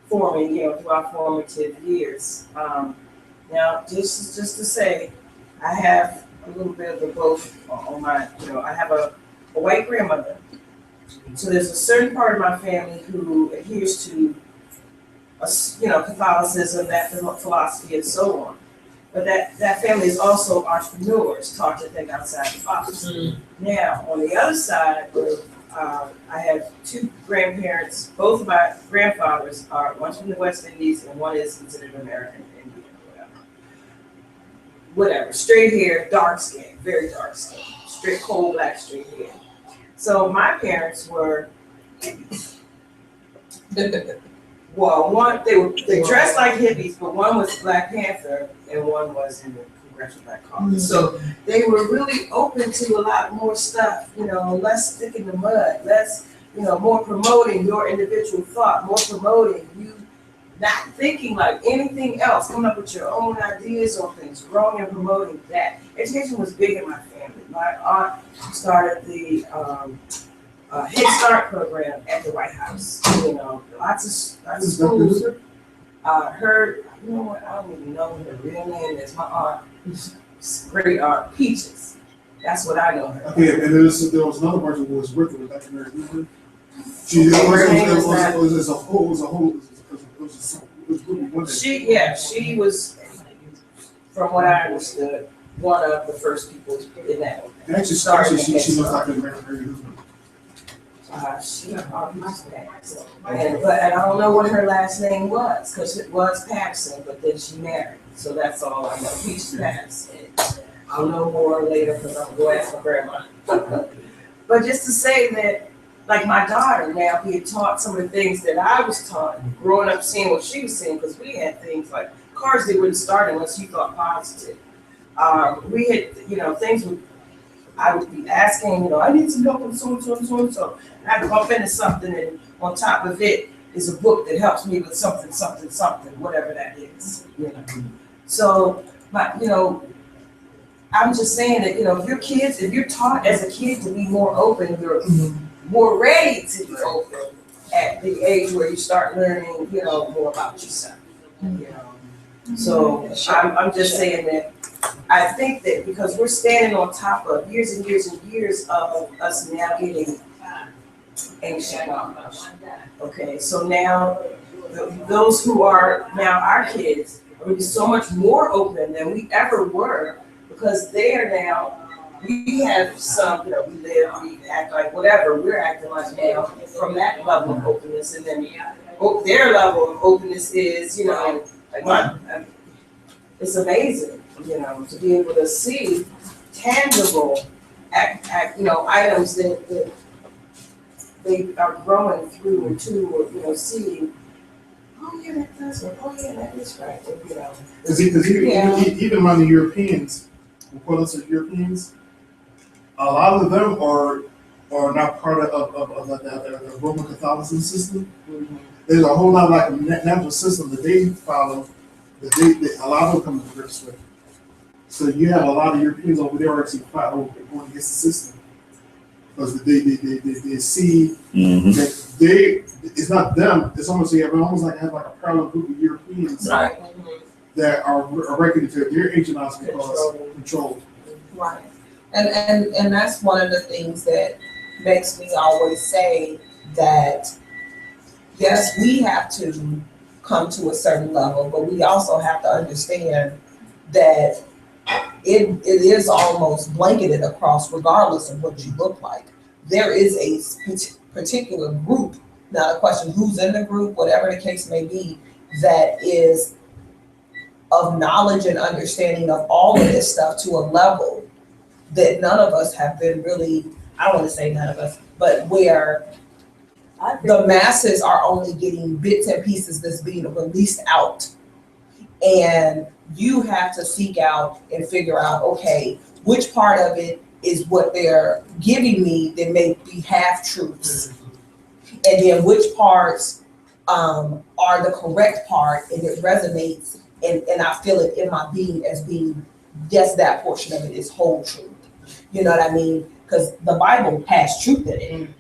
forming, through our formative years. Now, just to say, I have a little bit of the both on my, I have a white grandmother. So there's a certain part of my family who adheres to, Catholicism, that philosophy, and so on. But that family is also entrepreneurs, taught to think outside the box. Now, on the other side, I have two grandparents. Both of my grandfathers one's from the West Indies and one is considered American Indian, whatever. Straight hair, dark skin, very dark skin, straight coal black straight hair. So my parents were hippies. Well, they dressed like hippies, but one was Black Panther and one was in the Congressional Black Caucus. So they were really open to a lot more stuff, less stick in the mud, less, more promoting your individual thought, more promoting you not thinking like anything else, coming up with your own ideas on things, growing and promoting that. Education was big in my family. My aunt started the Head Start program at the White House. Lots of schools. Her, I don't even know her real name is. My aunt, great aunt, Peaches. That's what I know her. Okay, and there was another person who was with her, Dr. Mary Luther. It was a whole. She was, from what I understood, one of the first people in that. Actually, she was Dr. Mary Luther. But I don't know what her last name was, because it was Patterson, but then she married. So that's all I know. Peaches Patterson. I'll know more later because I'll go ask my grandma. But just to say that, like my daughter now, we had taught some of the things that I was taught, growing up seeing what she was seeing, because we had things like cars that wouldn't start unless you thought positive. We had, things with I would be asking, I need some help with so and so and so and so. And I'd bump into something, and on top of it is a book that helps me with something, whatever that is, So, but, I'm just saying that, if you're taught as a kid to be more open, you're more ready to be open at the age where you start learning, more about yourself. So I'm just saying that I think that because we're standing on top of years and years and years of us navigating ancient knowledge. Okay, so now those who are now our kids are going to be so much more open than we ever were, because they are now, we have some, we live, we act like whatever, we're acting like now from that level of openness, and then their level of openness is, it's amazing, to be able to see tangible items that they are growing through and to, see, oh yeah, that does work, oh yeah, that is right, Because even among the Europeans, equivalents of Europeans, a lot of them are not part of the Roman Catholicism system. Mm-hmm. There's a whole lot of like natural system that they follow, that a lot of them come to grips with. So you have a lot of Europeans over there actually going against the system, because they see that it's not them. It's almost like have like a parallel group of Europeans Right. that are reckoning to their ancient knowledge because controlled. Right. And that's one of the things that makes me always say that, yes, we have to come to a certain level, but we also have to understand that it is almost blanketed across regardless of what you look like. There is a particular group, now the question who's in the group, whatever the case may be, that is of knowledge and understanding of all of this stuff to a level that none of us have been really, I don't want to say none of us, but where the masses are only getting bits and pieces that's being released out. And you have to seek out and figure out, okay, which part of it is what they're giving me that may be half truths, and then which parts are the correct part, and it resonates, and I feel it in my being as being, yes, that portion of it is whole truth. You know what I mean? Because the Bible has truth in it.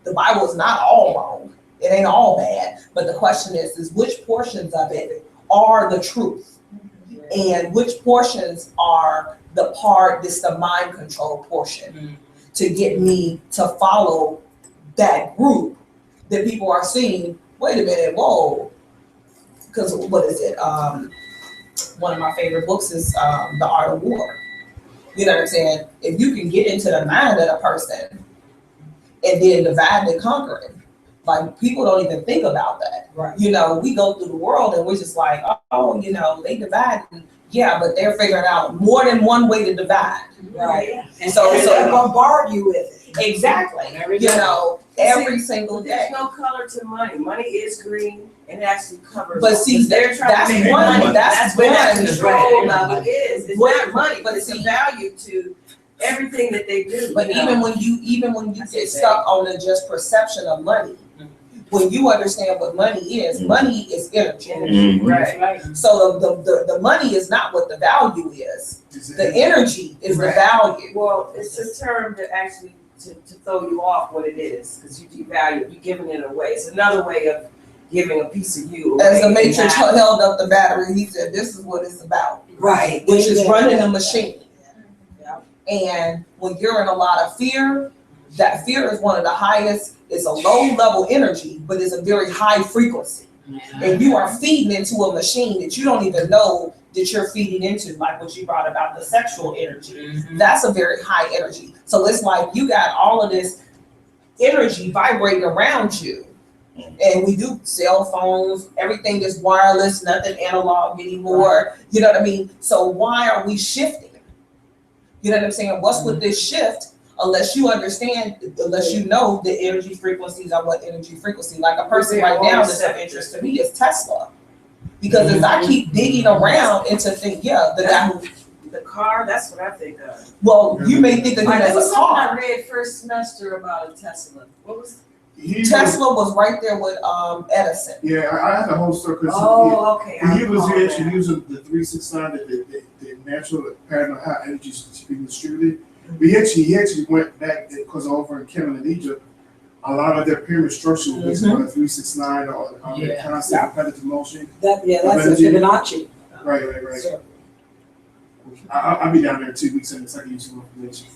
The Bible is not all wrong. It ain't all bad. But the question is which portions of it are the truth? And which portions are the part that's the mind control portion to get me to follow that group that people are seeing, wait a minute, whoa. Because what is it? One of my favorite books is The Art of War. You know what I'm saying? If you can get into the mind of a person and then divide and conquer it, like people don't even think about that. Right. We go through the world and we're just like, oh, they divide. Yeah, but they're figuring out more than one way to divide. Right. And so they bombard you with it. Exactly. Every single day. There's no color to money. Money is green and it actually covers. But see, they're trying that's to make one. money. That's where that one. control level is. It's What- not money, but it's a see- value to everything that they do. But even when you get stuck on the just perception of money, when you understand what money is energy. Mhm. Right. So the money is not what the value is. The energy is the value. Well, it's a term that actually to throw you off what it is, because you devalue it, you're giving it away. It's another way of giving a piece of you away. As the Matrix held up the battery, he said, "This is what it's about." Right. Which is running a machine. And when you're in a lot of fear, that fear is one of the highest. It's a low level energy, but it's a very high frequency. And you are feeding into a machine that you don't even know that you're feeding into, like what you brought about the sexual energy. That's a very high energy. So it's like you got all of this energy vibrating around you. And we do cell phones, everything is wireless, nothing analog anymore. You know what I mean? So why are we shifting? You know what I'm saying? What's with this shift? Unless you understand, unless you know the energy frequencies are what energy frequency. Like a person right now that's of interest to me is Tesla. Because as I keep digging around into things, the guy who The car, that's what I think of. Well, you may think of him Like, there as was a something I car. read first semester about a Tesla. What was? Tesla was right there with Edison. Yeah, I had the whole story, because Okay. he was recall actually that. using the 369, the natural pattern of how energy is being distributed. But he actually went back, because over in Kemet and Egypt, a lot of their pyramid structure was based on the 369 or the Yeah. constant repetitive motion. That's Energy. a Fibonacci. Right. Sure. I'll be down there in 2 weeks and I can use some information.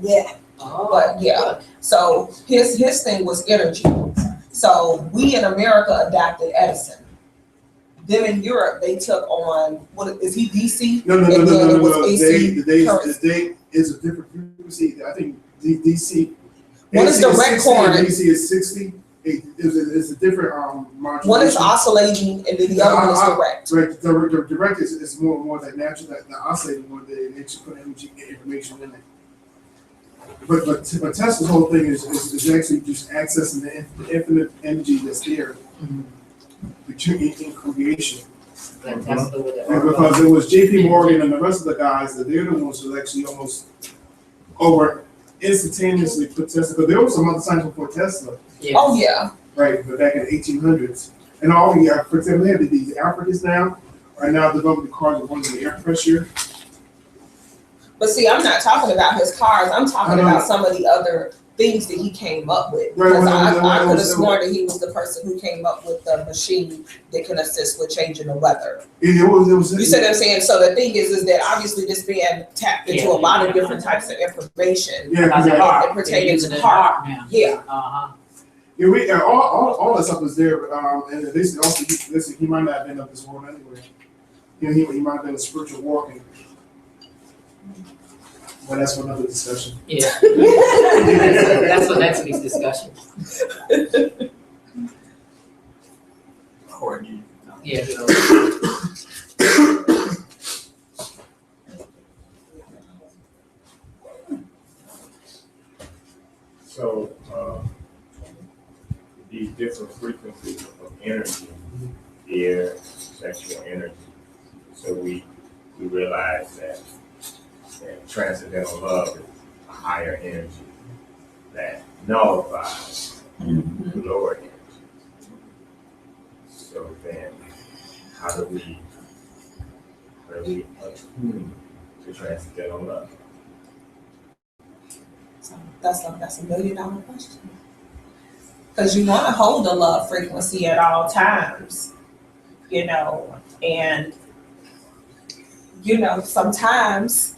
Yeah. But yeah, so his thing was energy. So we in America adopted Edison. Them in Europe, they took on, what is he, DC? No. And then it was The AC date is a different frequency. I think DC. One is AC direct 60 and current. DC is 60. It's a different modulation. One is oscillating and then the other one is direct. Right, the direct is more that natural, that the oscillating one, they actually put energy information in it. But Tesla's whole thing is actually just accessing the infinite energy that's there in creation. Like Tesla with And the- because it was JP Morgan and the rest of the guys, that they're the ones who actually almost over instantaneously put Tesla, but there was some other times before Tesla, Yeah. Oh, yeah. right, but back in the 1800s. And all the, for example, they have these Africans now, are now developing cars with one of the air pressure. But see, I'm not talking about his cars. I'm talking I know. about some of the other things that he came up with. Right, Because well, I could have so- sworn that he was the person who came up with the machine that can assist with changing the weather. It was. You see what I'm saying? So the thing is that obviously this man tapped into a lot of different types of information. Yeah, Like a yeah. heart. It pertains They're using to it heart. now. Yeah. Uh-huh. Yeah, all that stuff was there, and this also, listen, he might not have been of this world anyway. You know, he might have been a spiritual walking. But that's for another discussion. Yeah. That's for next week's discussion. Yeah. So, these different frequencies of energy, air, sexual energy. So we realize that transcendental love is a higher energy that nullifies the lower energy. So then, how do we attune to transcendental love? So that's a $1 million question. Because you want to hold the love frequency at all times, you know, and sometimes sometimes,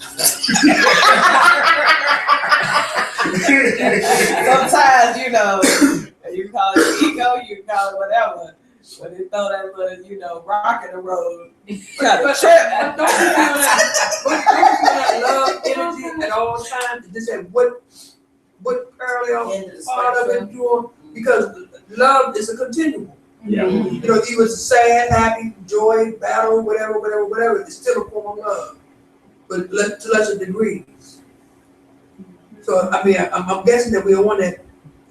you can call it ego, you can call it whatever. When they throw that little, rock in the road, kind of trip. But don't you feel that love energy at all times? Just say what parallel End of the part of spectrum. it you're, because love is a continuum. Yeah. You know, either it's sad, happy, joy, battle, whatever, it's still a form of love, but to lesser degrees. So, I mean, I'm guessing that we want that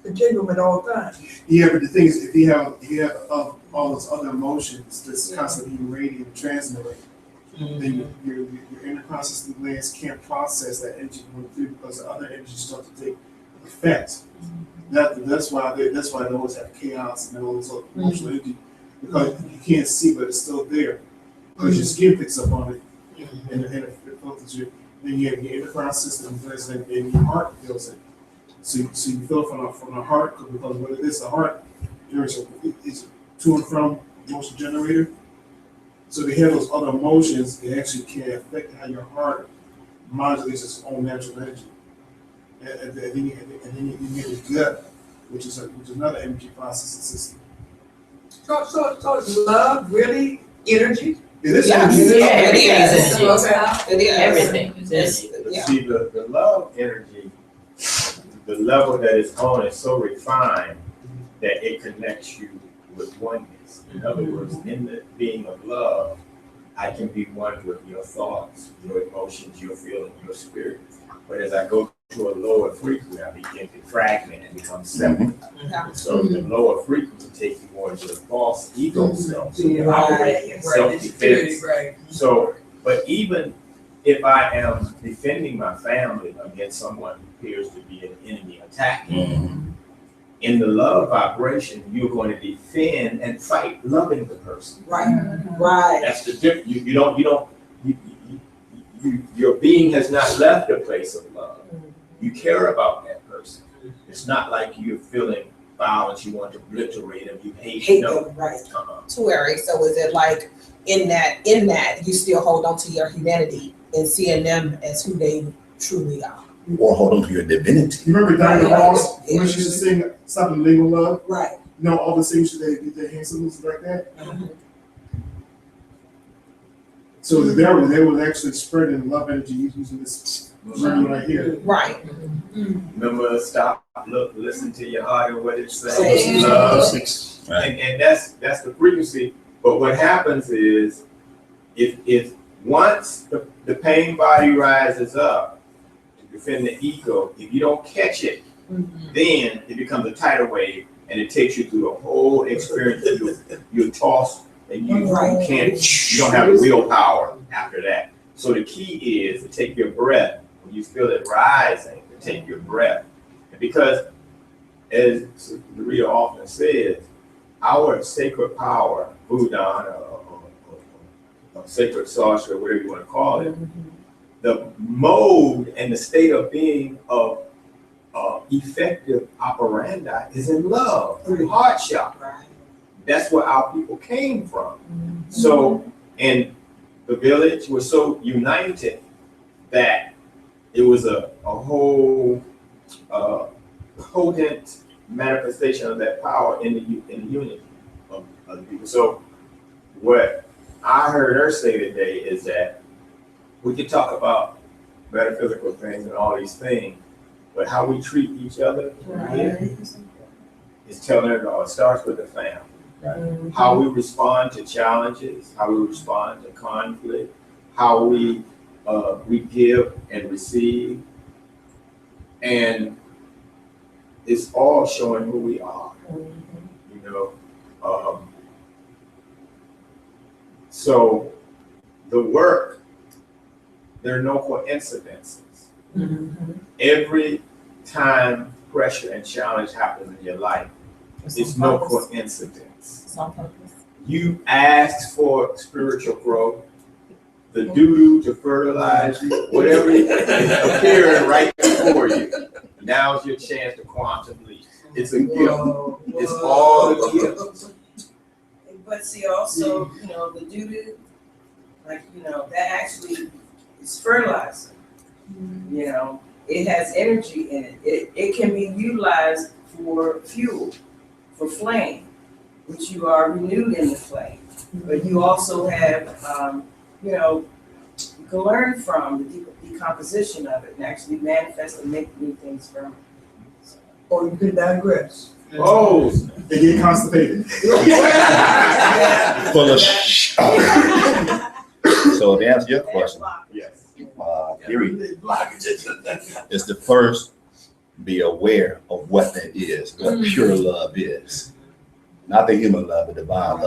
continuum at all times. Yeah, but the thing is, if you have all those other emotions that's constantly being radiated and transmitted, then your interconscious glands can't process that energy going through because the other energy starts to take effect. That's why they always have chaos and all this other emotional energy, because you can't see, but it's still there. Because your skin picks up on it and it filters you. Then you have your endocrine system and your heart feels it. So you feel it from the heart, because what it is, the heart is to and from emotion generator. So they have those other emotions, they actually can affect how your heart modulates its own natural energy. And then you get the gut, which is another energy processing system. So is love really energy? It is Yes. energy. Yeah, everything is energy. It is. Everything is It's- energy. yeah. See, the love energy, the level that it's on is so refined that it connects you with oneness. In other words, in the being of love, I can be one with your thoughts, your emotions, your feelings, your spirit. But as I go to a lower frequency, I begin to fragment and become separate. So the lower frequency takes you more into the false ego self. So you operate in self-defense. Right. So, but even if I am defending my family against someone who appears to be an enemy attacking, in the love vibration, you're going to defend and fight loving the person. Right. That's the difference. Your being has not left a place of love. You care about that person. It's not like you're feeling violence, you want to obliterate them, you hate no. them, right. To Eric, so is it like in that you still hold on to your humanity and seeing them as who they truly are? Or hold on to your divinity. You remember Diana Right. Ross, when she used to sing something Legal Love? Right. You know, all the singers, they get their hand salutes like that. So they were actually spreading love energy using this circle right here. Right. Remember, stop, look, listen to your heart and what it says. Says. Love. Right. And that's the frequency. But what happens is, if once the pain body rises up to defend the ego, if you don't catch it, then it becomes a tidal wave, and it takes you through the whole experience. You're tossed, and you don't have the willpower after that. So the key is to take your breath when you feel it rising. To take your breath, and because as Rita often says, our sacred power, Buddha, or sacred sorcery, whatever you want to call it, the mode and the state of being of effective operandi is in love, through heart chakra. That's where our people came from. So, and the village was so united that it was a whole potent manifestation of that power in the unity of the people. So, what I heard her say today is that we can talk about metaphysical things and all these things, but how we treat each other is telling it all. It starts with the family. How we respond to challenges, how we respond to conflict, how we give and receive, and it's all showing who we are. You know, so the work, there are no coincidences. Every time pressure and challenge happens in your life, it's no coincidence. It's on purpose. You asked for spiritual growth, the doo-doo to fertilize you, whatever is appearing right before you. Now's your chance to quantum leap. It's a gift. It's all a gift. But see, also, you know, the doo-doo, like, you know, that actually is fertilizer. You know, it has energy in it. It can be utilized for fuel, for flame, which you are renewed in the flame. But you also have, you know, you can learn from the decomposition of it and actually manifest and make new things from it. Or you could digress. Oh, They get constipated. Full of So to answer your question, yes. period, is to first be aware of what that is, what pure love is. Not the human love, but divine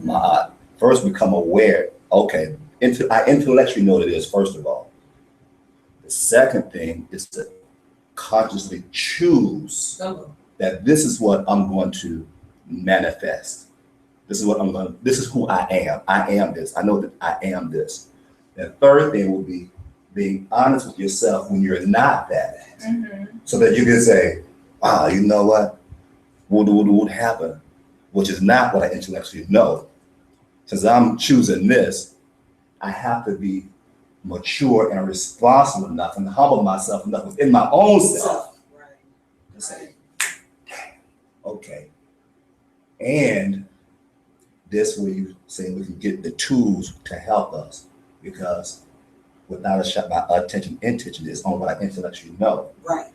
love. First become aware, okay, I intellectually know what it is, first of all. The second thing is to consciously choose that this is what I'm going to manifest. This is who I am. I am this. I know that I am this. The third thing will be being honest with yourself when you're not that. So that you can say, you know what? Would happen, which is not what I intellectually know. Since I'm choosing this, I have to be mature and responsible enough and humble myself enough within my own self to say, okay. And this way you say we can get the tools to help us, because without a shot, my intention is on what I intellectually know. Right.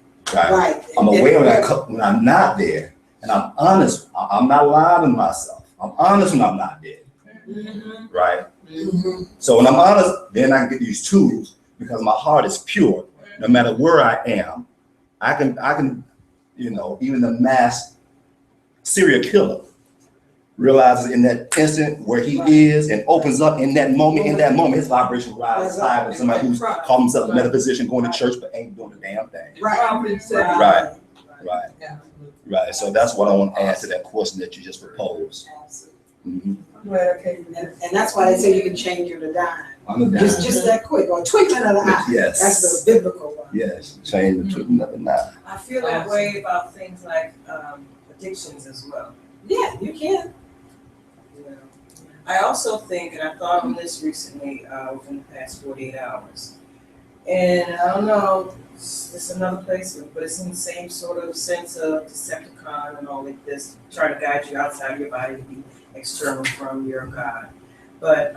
I'm aware when I'm not there, and I'm honest. I'm not lying to myself. I'm honest when I'm not there. Right? So when I'm honest, then I can get these tools because my heart is pure. No matter where I am, I can, you know, even the mass serial killer, realizes in that instant where he is and opens up in that moment, his vibration rises higher than somebody who's called himself a metaphysician going to church but ain't doing the damn thing. Right. Right. So that's what I want to add to that question that you just proposed. Mhm. And that's why they say you can change your dime. I'm a Just that quick, or twinkling of the eye. Yes. That's the biblical one. Yes, change the truth, nothing now. I feel that way about things like addictions as well. Yeah, you can. You know. I also think, and I thought on this recently within the past 48 hours, and I don't know, it's another place, but it's in the same sort of sense of Decepticon and all of this, trying to guide you outside of your body to be external from your God. But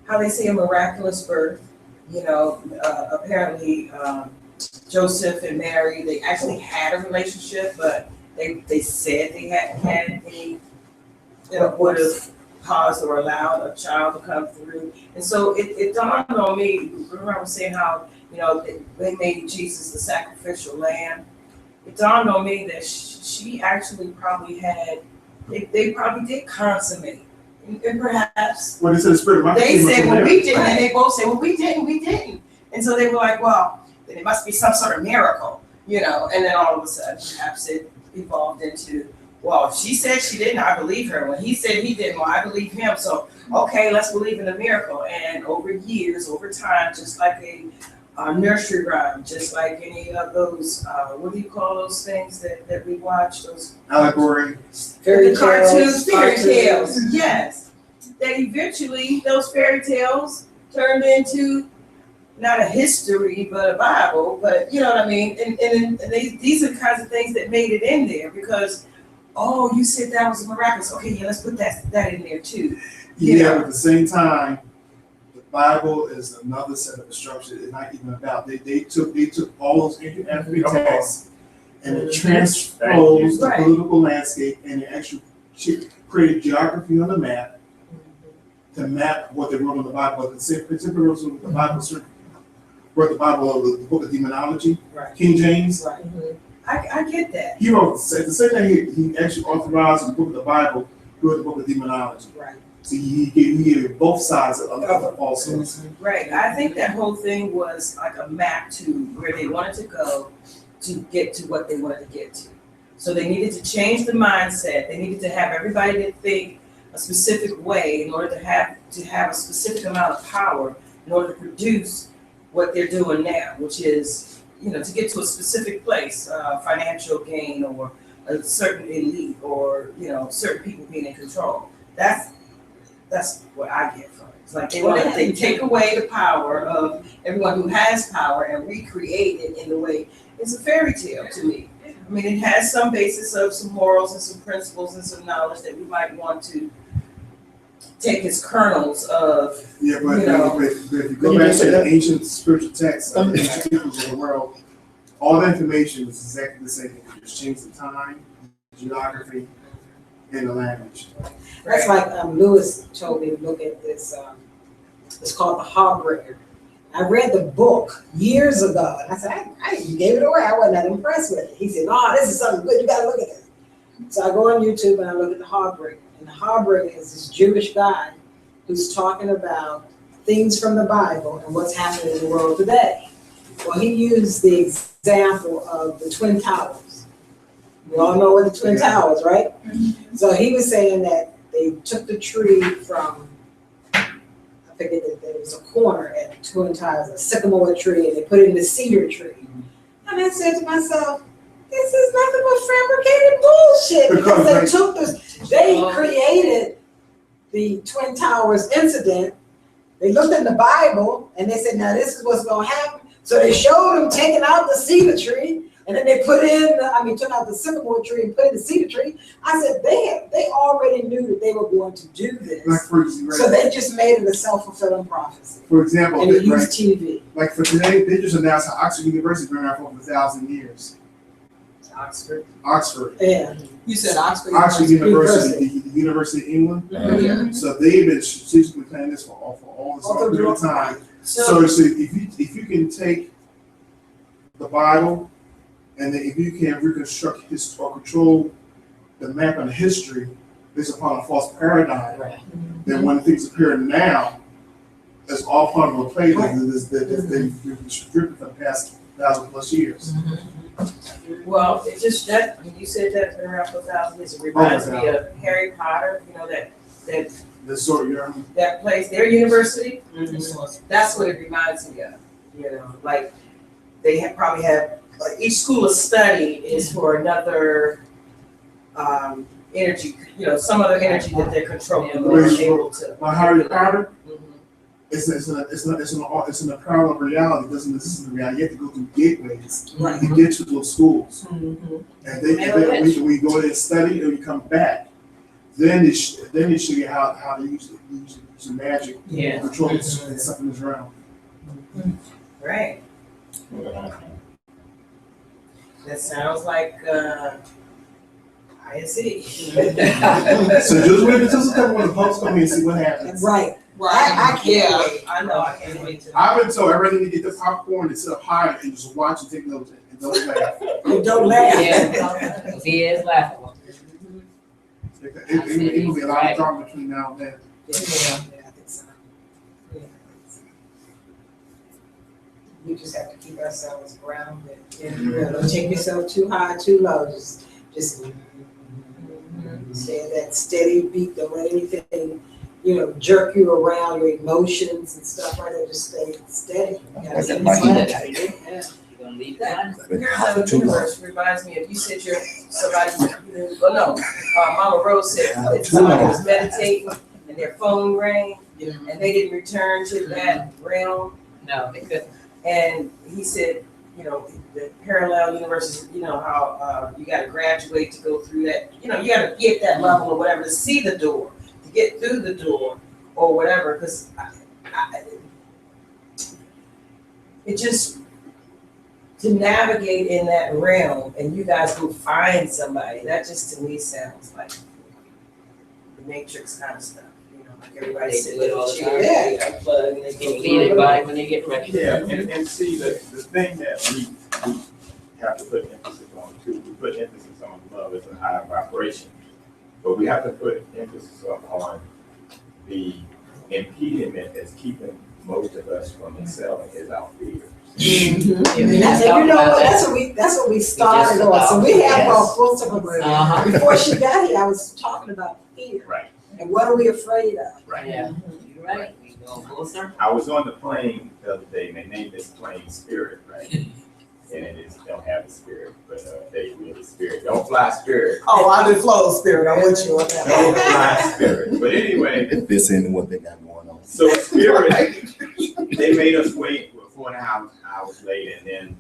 how they say a miraculous birth, you know, apparently Joseph and Mary, they actually had a relationship, but they said they hadn't had any that would have caused or allowed a child to come through. And so it dawned on me, remember I was saying how, you know, they made Jesus the sacrificial lamb. It dawned on me that she actually probably had, they probably did consummate. And perhaps When it says spirit, my they said, well, we didn't, Right. and they both said, well, we didn't. And so they were like, well, then it must be some sort of miracle, you know, and then all of a sudden, perhaps it evolved into, well, if she said she didn't, I believe her. When he said he didn't, well, I believe him. So, okay, let's believe in a miracle. And over years, over time, just like a nursery rhyme, just like any of those, what do you call those things that we watch, those allegory. the cartoons, fairy tales, yes. That eventually those fairy tales turned into not a history, but a Bible, but you know what I mean? And these are the kinds of things that made it in there because, oh, you said that was miraculous. Okay, yeah, let's put that in there too. Yeah, but at the same time, the Bible is another set of instructions. It's not even about, they took all those ancient African texts and it transposed the Right. political landscape and it actually created geography on the map to map what they wrote on the Bible. But the same particular wrote the Bible, wrote the Bible, the book of demonology, Right. King James. Right. I get that. He wrote the same thing. He actually authorized the book of the Bible, he wrote the book of demonology. Right. So he gave both sides of the falsehoods. Right. I think that whole thing was like a map to where they wanted to go to get to what they wanted to get to. So they needed to change the mindset. They needed to have everybody to think a specific way in order to have a specific amount of power in order to produce what they're doing now, which is, you know, to get to a specific place, financial gain or a certain elite or, you know, certain people being in control. That's what I get from it. It's like they take away the power of everyone who has power and recreate it in the way, it's a fairy tale to me. I mean, it has some basis of some morals and some principles and some knowledge that we might want to take as kernels of, Yeah, but, you know. but if you go back to the ancient spiritual texts of the ancient peoples of the world, all the information is exactly the same. You just change the time, geography, and the language. That's like Lewis told me to look at this. It's called The Heartbreaker. I read the book years ago, and I said, you gave it away. I wasn't that impressed with it. He said, no, this is something good. You got to look at this. So I go on YouTube and I look at The Heartbreaker. And The Heartbreaker is this Jewish guy who's talking about things from the Bible and what's happening in the world today. Well, he used the example of the Twin Towers. We all know what the Twin Towers, right? So he was saying that they took the tree from, I figured that there was a corner at the Twin Towers, a sycamore tree, and they put it in the cedar tree. And I said to myself, this is nothing but fabricated bullshit because they took this, they created the Twin Towers incident. They looked in the Bible and they said, now this is what's going to happen. So they showed them taking out the cedar tree. And then they took out the sycamore tree and put in the cedar tree. I said, they already knew that they were going to do this. Like for example, So they just made it a self-fulfilling prophecy. for example, And they right, used TV. like for today, they just announced how Oxford University has been around for over 1,000 years. Oxford. Oxford. Yeah. You said Oxford. Oxford University, the University of England. Yeah. So they've been strategically planning this for all this long period of time. So if you can take the Bible, and then if you can reconstruct or control the map on history, based upon a false paradigm. Then when things appear now, it's all part of a play that they've been stripped for the past 1,000+ years. Well, it just, that, when you said that's been around for 1,000 years, it reminds me of Harry Potter, you know, that This sort of, you know, that place, their university. That's what it reminds me of, you know, like, they probably have, like, each school of study is for another, energy, you know, some other energy that they're controlling, or able to. like Harry Potter, Mhm. it's in a parallel reality. It doesn't exist in reality. You have to go through gateways to get to those schools. Mhm. And we go there and study, and we come back. Then they show you how to use the magic Yeah. to control something that's around. Right, that sounds like, ISE. So just wait until September when the folks come in and see what happens. Right. Right, I yeah. can't wait. I know, I can't wait to. I've been told everybody to get the popcorn and sit up high and just watch and take notes and don't laugh. And don't laugh. Yeah, 'cause he is laughable. It will be a lot of drama between now and then. Yeah, I think so. Yeah. We just have to keep ourselves grounded. And, you know, don't take yourself too high, too low. Just stay at that steady beat. Don't let anything, you know, jerk you around, your emotions and stuff like that. Just stay steady. You gotta stay steady. Yeah. You gonna leave that? Here's a universe reminds me of, you said you're somebody, Mama Rose said that somebody was meditating and their phone rang and they didn't return to that realm. No, they couldn't. And he said, you know, the parallel universes, you know, how you gotta graduate to go through that, you know, you gotta get that level or whatever to see the door, to get through the door or whatever, because it just, to navigate in that realm and you guys go find somebody, that just to me sounds like the Matrix kind of stuff, you know, like everybody They sitting do it in all a the chair, time. they unplug and they They go lead everybody when they get ready. Yeah, and see, the thing that we have to put emphasis on too, we put emphasis on love as a higher vibration. But we have to put emphasis on the impediment that's keeping most of us from excelling is our fear. And you know what, that's what we started on, so we have our full circle. Before she got here, I was talking about fear. Right. And what are we afraid of? Right. Yeah, you're right. We go full circle. I was on the plane the other day and they named this plane Spirit, right? And it is, don't have a spirit, but they really Spirit. Don't fly Spirit. Oh, I did flow spirit, I'm with you on that. Don't fly Spirit. But anyway, It fits into what they got going on. so Spirit, they made us wait for 4.5 hours later, and then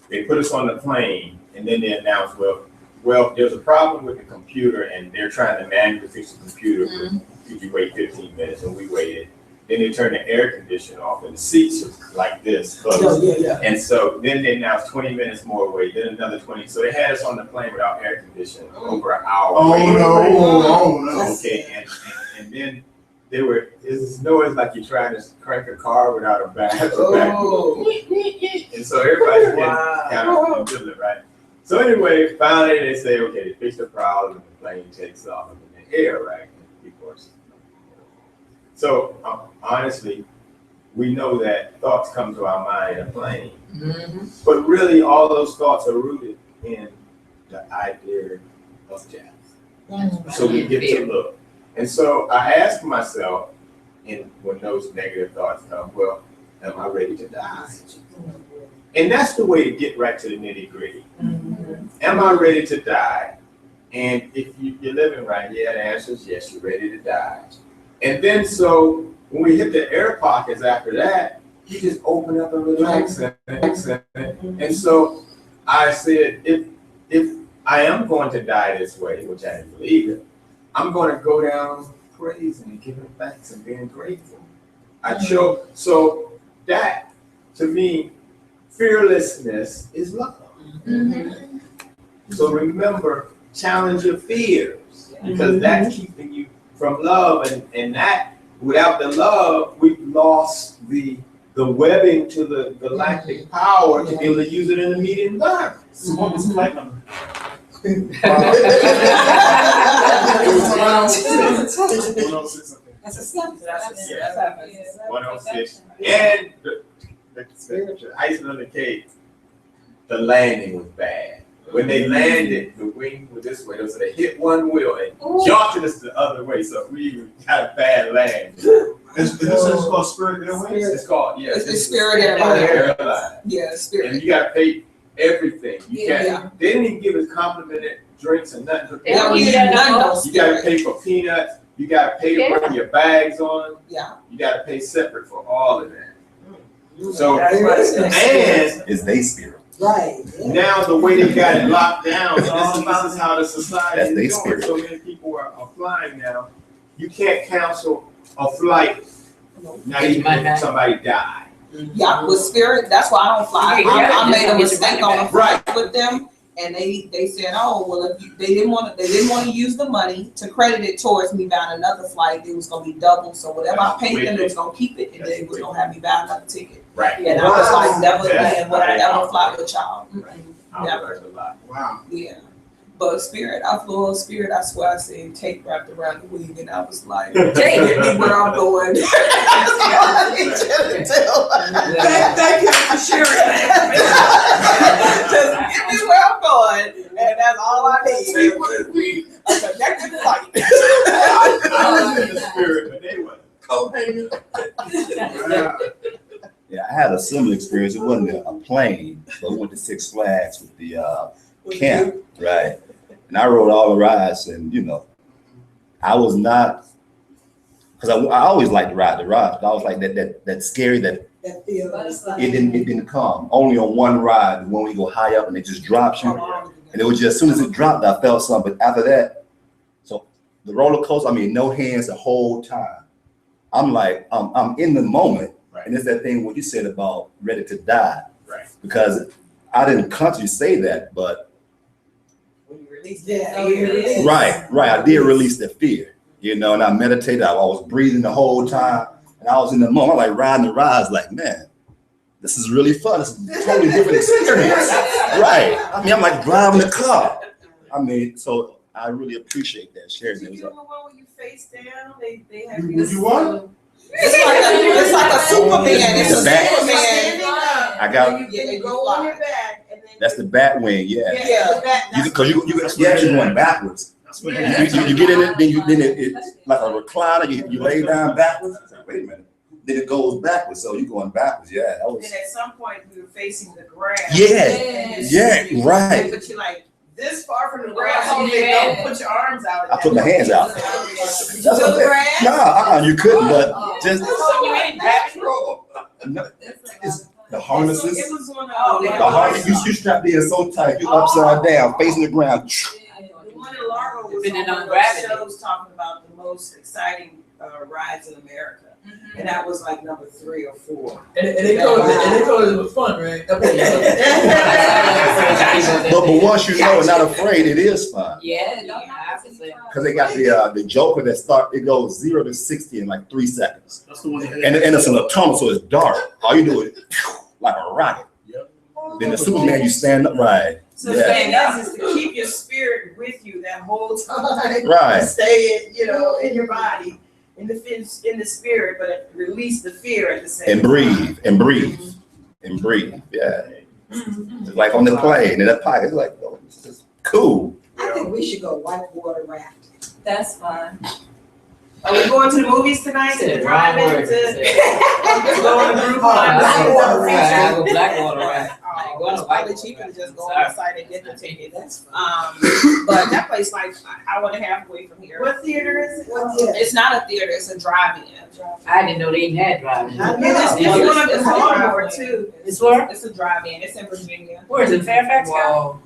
they put us on the plane, and then they announced, well, there's a problem with the computer, and they're trying to manually fix the computer. If you wait 15 minutes, and we waited. Then they turned the air conditioner off, and the seats are like this, close. Yeah. And so then they announced 20 minutes more wait, then another 20. So they had us on the plane without air conditioning over an hour. Oh no. Okay, and then it's this noise like you're trying to crank a car without a battery. And so everybody's getting kind of ambivalent, right? So anyway, finally they say, okay, they fix the problem, and the plane takes off in the air, right? And people are, so honestly, we know that thoughts come to our mind in a plane, but really all those thoughts are rooted in the idea of death. So we get to look. And so I ask myself, and when those negative thoughts come, well, am I ready to die? And that's the way to get right to the nitty gritty. Am I ready to die? And if you're living right, yeah, the answer is yes, you're ready to die. And then so when we hit the air pockets after that, you just open up and relax. And so I said, if I am going to die this way, which I didn't believe it, I'm going to go down praising and giving thanks and being grateful. So that, to me, fearlessness is love. So remember, challenge your fears, because that's keeping you from love. And that, without the love, we've lost the webbing to the galactic power to be able to use it in immediate environments. It was around 106 something. That's a seven. Yeah. 106. And the icing on the cake, the landing was bad. When they landed, the wing was this way, so they hit one wheel and jolted us the other way, so we got a bad land. Is this called Spirit Airways? It's called, yeah. It's the Spirit Airline. Airline. Yeah, Spirit. And you gotta pay everything. You Yeah. can't, they didn't even give us complimented drinks and nothing. They don't give you that no more. You gotta pay for peanuts, you gotta pay to bring your bags on, Yeah. you gotta pay separate for all of that. So, That's why it's and It's they spirit. Right. Yeah. now the way they got it locked down, this is how the society That's is their going. spirit. So many people are flying now. You can't cancel a flight, not even if somebody died. Yeah, with Spirit, that's why I don't fly. I made a mistake on a flight with them, and they said, oh, well, if they didn't want to use the money to credit it towards me buying another flight, it was gonna be double. So whatever I paid them, they was gonna keep it, and they was gonna have me buy another ticket. Right. And I was like, never That's again would I ever fly with y'all. I learned a lot. Wow. Yeah. But Spirit, I flew on Spirit, I swear I seen tape wrapped around the wing, and I was like, take me where I'm going. That's all I need you to tell. Thank you for sharing that. Just get me where I'm going, and that's all I need. A connected flight. I was in the spirit, but they were Yeah, I had a similar experience. It wasn't a plane, but we went to Six Flags with the camp, right? And I rode all the rides, and I was not, because I always liked to ride the rides, but I was like that scary that That feel. it didn't come. Only on one ride when we go high up and it just drops you. And it was just as soon as it dropped, I felt something. But after that, so the roller coaster, I mean, no hands the whole time. I'm like, I'm in the moment. Right. And it's that thing what you said about ready to die. Right. Because I didn't consciously say that, but When you release that. right. I did release the fear, and I meditated. I was breathing the whole time. And I was in the moment, like riding the rides, like, man, this is really fun. It's a totally different experience. Right. I mean, I'm like driving the car. I mean, so I really appreciate that sharing. Did It you was do the one where you face down? They have Would you what? It's like a Superman. It's a The back. Superman. I got- You go on your back and then. that's the bat wing, yeah. Yeah. the back. Because you actually going backwards. You get in it, then it's like a recliner. You lay down backwards. I was like, wait a minute. Then it goes backwards, so you're going backwards. Yeah, that was. And at some point we were facing the ground. Yeah, right. But you're like this far from the ground, so you don't put your arms out. I put my hands out. That's That's what I'm saying. No, you couldn't, but just You ain't grabbing. no, it's the harnesses. It was one Oh, of The harness you strapped in so tight, you upside down, facing the ground. the one in Largo was Depending on on one of those gravity. shows talking about the most exciting rides in America. And that was like number 3 or 4. And they told us it was fun, right? But once you know, not afraid, it is fun. Yeah, obviously. Because they got the Joker that it goes 0 to 60 in like 3 seconds. That's the one they had. And it's an tunnel, so it's dark. All you do is like a rocket. Yep. Then the Superman, you stand up, right? So the thing is to keep your spirit with you that whole time. Right. Stay in your body, in the spirit, but release the fear at the same And breathe. Yeah. It's like on the plane in that pocket. It's like, oh, this is cool. I think we should go whitewater rafting. That's fine. Are we going to the movies tonight? To the drive-in? Going to group Blackwater I go Blackwater ride. It's probably cheaper to just go on the site and get the ticket. But that place like an hour and a half away from here. What theater is it? It's not a theater, it's a drive-in. I didn't know they even had driving. It's one up in Baltimore too. It's where? It's a drive-in, it's in Virginia. Where is it? Fairfax County?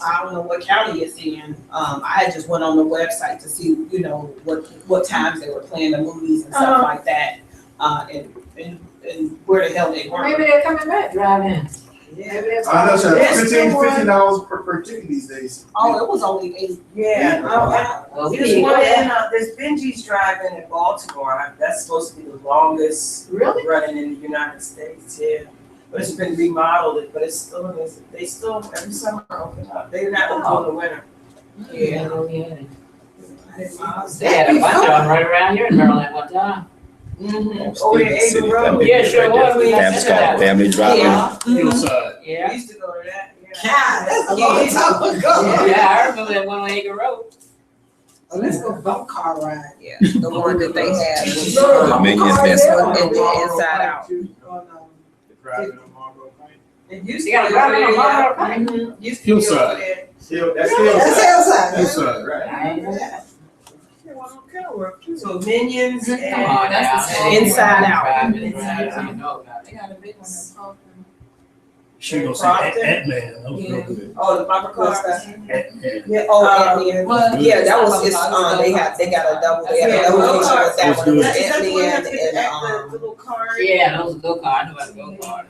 I don't know what county it's in. I had just went on the website to see, what times they were playing the movies and stuff like that. And where the hell they were. Maybe they're coming back driving. Yeah. I know, sir. Yes, $15 per ticket these days. Oh, it was only 8. Yeah. Well, There's one there's Benji's Drive-In in Baltimore. That's supposed to be the longest Really? running in the United States. Yeah. But it's been remodeled, but it's still they still every summer open up. They're not open in the winter. Yeah. They had a bunch of them right around here in Maryland at one time. Over there, Stevens City, Ava Road. family- Yeah, sure was. We Family, it's called Family Drive. Yeah. Hillside. Yeah. We used to go to that, yeah. God, that's a long time ago. Yeah, I remember that one on Acre Road. Oh, let's go bump car ride. Yeah, the one that they had was, Dominion Car Fence. there. And then Inside Out. The private on Marlboro Pike. It used You to gotta be drive over it on there, Marlboro yeah. Used to be Hillside. over there. That's That's hillside. hillside. Hillside. Right. So Minions Come on and now. Inside Out. Driving, you know about it. They got a big one that's called. She gonna say Proctor? Ant-Man. That was real good. oh, the bumper cars. Ant-Man. yeah, Ant-Man. Well, Yeah, that was, it's, they got a double, they had a double feature with that That's one, good. with Is that the one that Ant-Man the and, little car? Yeah, those are go-kart, I know about the go-kart.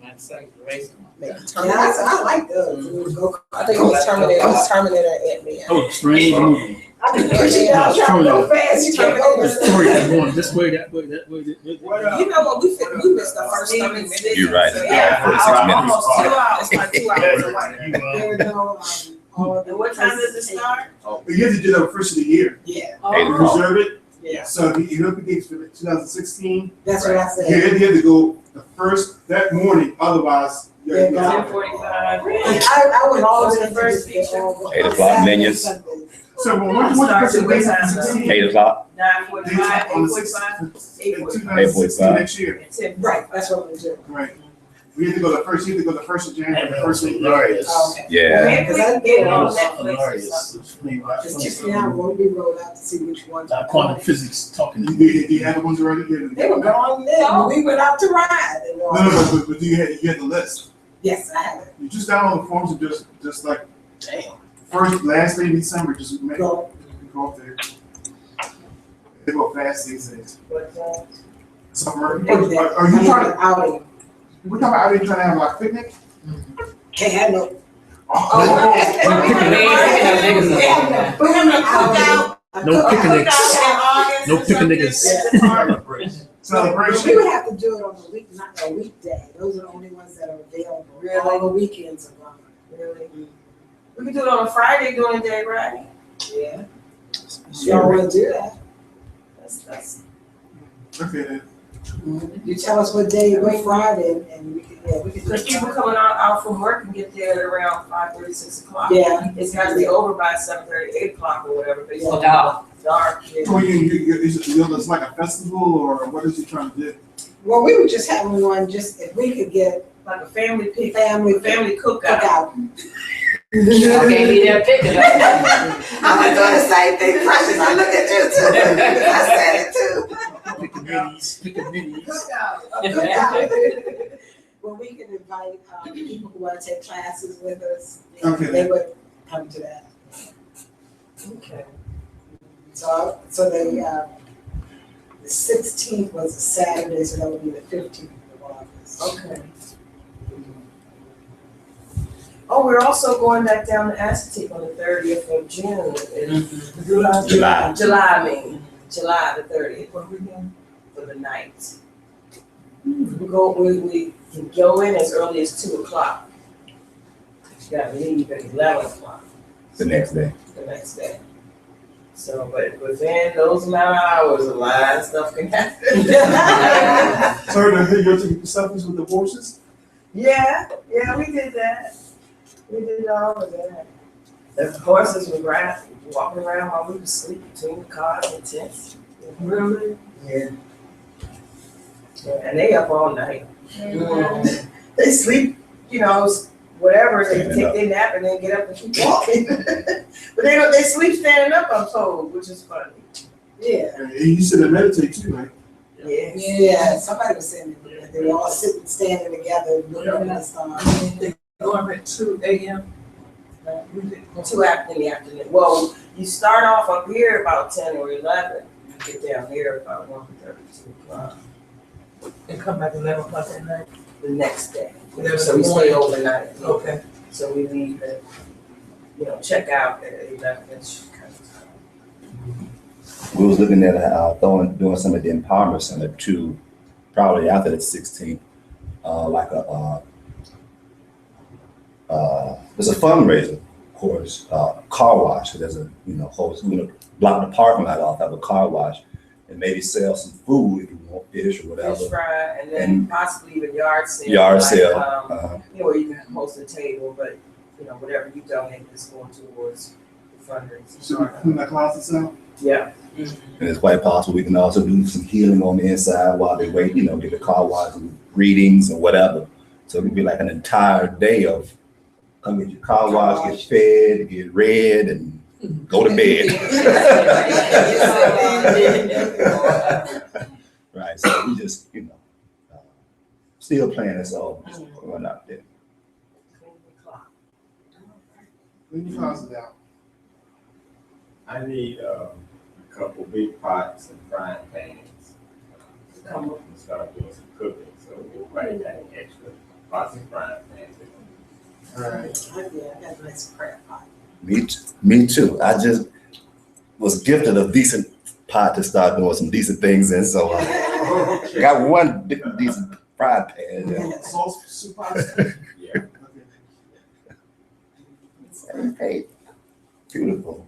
That's like the racing one. maybe Yeah, Terminator. I like those. Go I think it was Terminator and Ant-Man. That was a strange movie. I can push it down, trying to go fast, you can't go. The story was going this way, that way, that way. What, You know what, we missed the first 30 minutes. You're right. Yeah, 46 minutes. almost 2 hours, like 2 hours away. There we go, all the- And what time does it start? You have to do that first of the year. Yeah, Eight o'clock. Reserve it. yeah, So the Olympic Games for 2016, that's what I you said. had to go the first, that morning, otherwise. you had to go Yeah, out. 10:45. I would always What was the first feature? 8 o'clock, Minions. So when what's the Starts first at of what the time? 2016? 8 o'clock. 9:45, On the 8:45, 2016 next year. 10. Right, that's what we do. Right. We had to go the first, you had to go the first of January, the first of Hilarious. Okay. Yeah. Maybe we can get it That on was Netflix or hilarious. something. Just check me out when we roll out to see which ones. Quantum physics talking to You you. you had the ones already? You had They were gone then, we went out to ride and all. but you had the list. Yes, I have it. You just download the forms and just like, Damn. first, last day in December, just make, Go. go up there. They go fast these days. But, So, Are are you trying to, outing? we're talking about, are you trying to have like a picnic? Can't have no. We're having a cookout. No picnics. Cookout in No August or picnics. something. Celebration. We would have to do it on a week, not a weekday. Those are the only ones that are available. Really? All the weekends are gone. Really? We can do it on a Friday during the day, right? Yeah. Y'all wanna do that? That's. Okay then. You tell us what day, what Friday, and we can, yeah, we can. do Because it. people coming out from work and get there at around 5:30, 6 o'clock. Yeah. It's got to be over by 7:30, 8 o'clock or whatever. But it's Well, dark. dark. Yeah. So it's like a festival or what is he trying to do? Well, we were just having one, just if we could get Like a family picnic, family family cookout. cookout. Okay, be there picking up. I'm doing the same thing, Precious, I look at you too. I said it too. Pickaninnies, pickaninnies. A cookout. Well, we can invite, people who wanna take classes with us, and Okay. they would come to that. Okay. So the 16th was a Saturday, so that would be the 15th of August. Okay. Oh, we're also going back down to Assateague on the 30th of June. July. July the 30th. What are we doing? For the night. We can go in as early as 2 o'clock. You gotta leave at 11 o'clock The next day. the next day. So, but within those amount of hours, a lot of stuff can happen. So you're taking selfies with the horses? Yeah, we did that. We did all of that. The horses were walking around while we were sleeping between the cars and tents. Really? Yeah. And they up all night. They sleep, whatever, they can take their nap and then get up and keep walking. But they sleep standing up, I'm told, which is funny. Yeah. And you said to meditate too, right? Yeah. Yeah, somebody was saying that they were all sitting, standing together, looking at the stars. Going at 2 a.m. 2 in the afternoon. Well, you start off up here about 10 or 11. You get down here about 1:30, 2 o'clock and come back 11 o'clock at night. the next day. There's So we the stay morning. overnight. Okay. So we leave at, check out at 11-ish kind of time. We was looking at doing some of the empowerment center too, probably after the 16th, like it's a fundraiser course, car wash. So there's a, whole, block the parking lot off, have a car wash, and maybe sell some food if you want fish or whatever. Fish fry, and then And possibly even yard sale. Yard like, sale. Or you can host a table, but, whatever you donate is going towards the fundraising. Should we clean that closet out? Yeah. And it's quite possible we can also do some healing on the inside while they wait, get the car wash and readings and whatever. So it could be like an entire day of come get your car wash, get fed, get read, and go to bed. Right. So we just, still playing this all going out there. Clean your closet out. I need a couple big pots and frying pans. I'm gonna start doing some cooking, so we'll write that extra pots and frying pans. All right. I got a nice crab pot. Me too. I just was gifted a decent pot to start doing some decent things in, so got one decent frying pan. Yeah. Sauce, soup, Yeah. Hey, beautiful.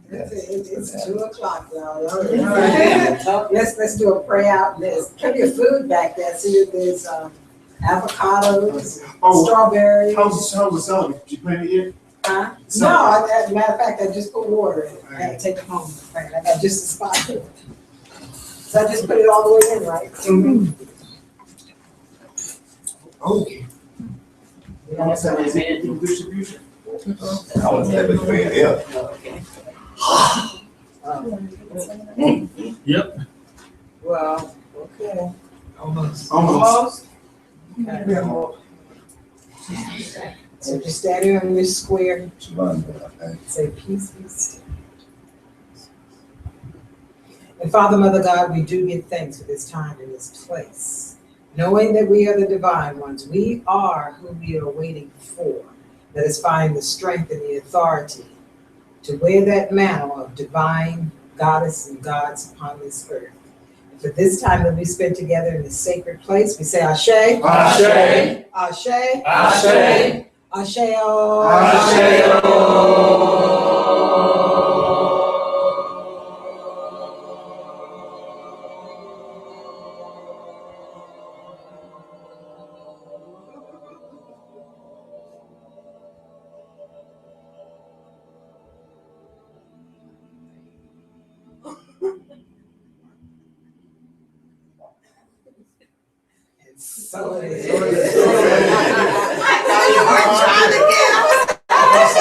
That's it. It's 2:00, y'all. Let's do a pray out. There's plenty of food back there. See, there's avocados, strawberries. How's the celery? Did you plant it yet? Huh? No, as a matter of fact, I just put water in it. I had to take it home. I got just a spot. So I just put it all the way in, right? Okay. We don't have to admit it. Distribution. I was never clear. Yep. Well, okay. Almost. So just stand here in this square, Yeah. say peace be still. And Father, Mother God, we do give thanks for this time and this place. Knowing that we are the divine ones, we are who we are waiting for. Let us find the strength and the authority to wear that mantle of divine goddess and gods upon this earth. And for this time that we spent together in this sacred place, we say Ashe, Ashe. Ashe, Ashe. Asheo. So it is. I know you weren't trying to get us.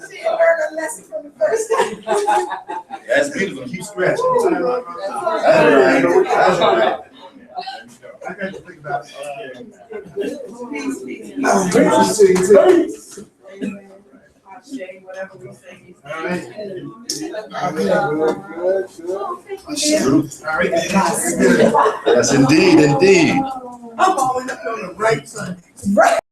She learned a lesson from the first time. That's beautiful. Keep stretching. That's right. I got to think about it. Whatever we say. All right. Yes, indeed. I'm always up on the right side. Right.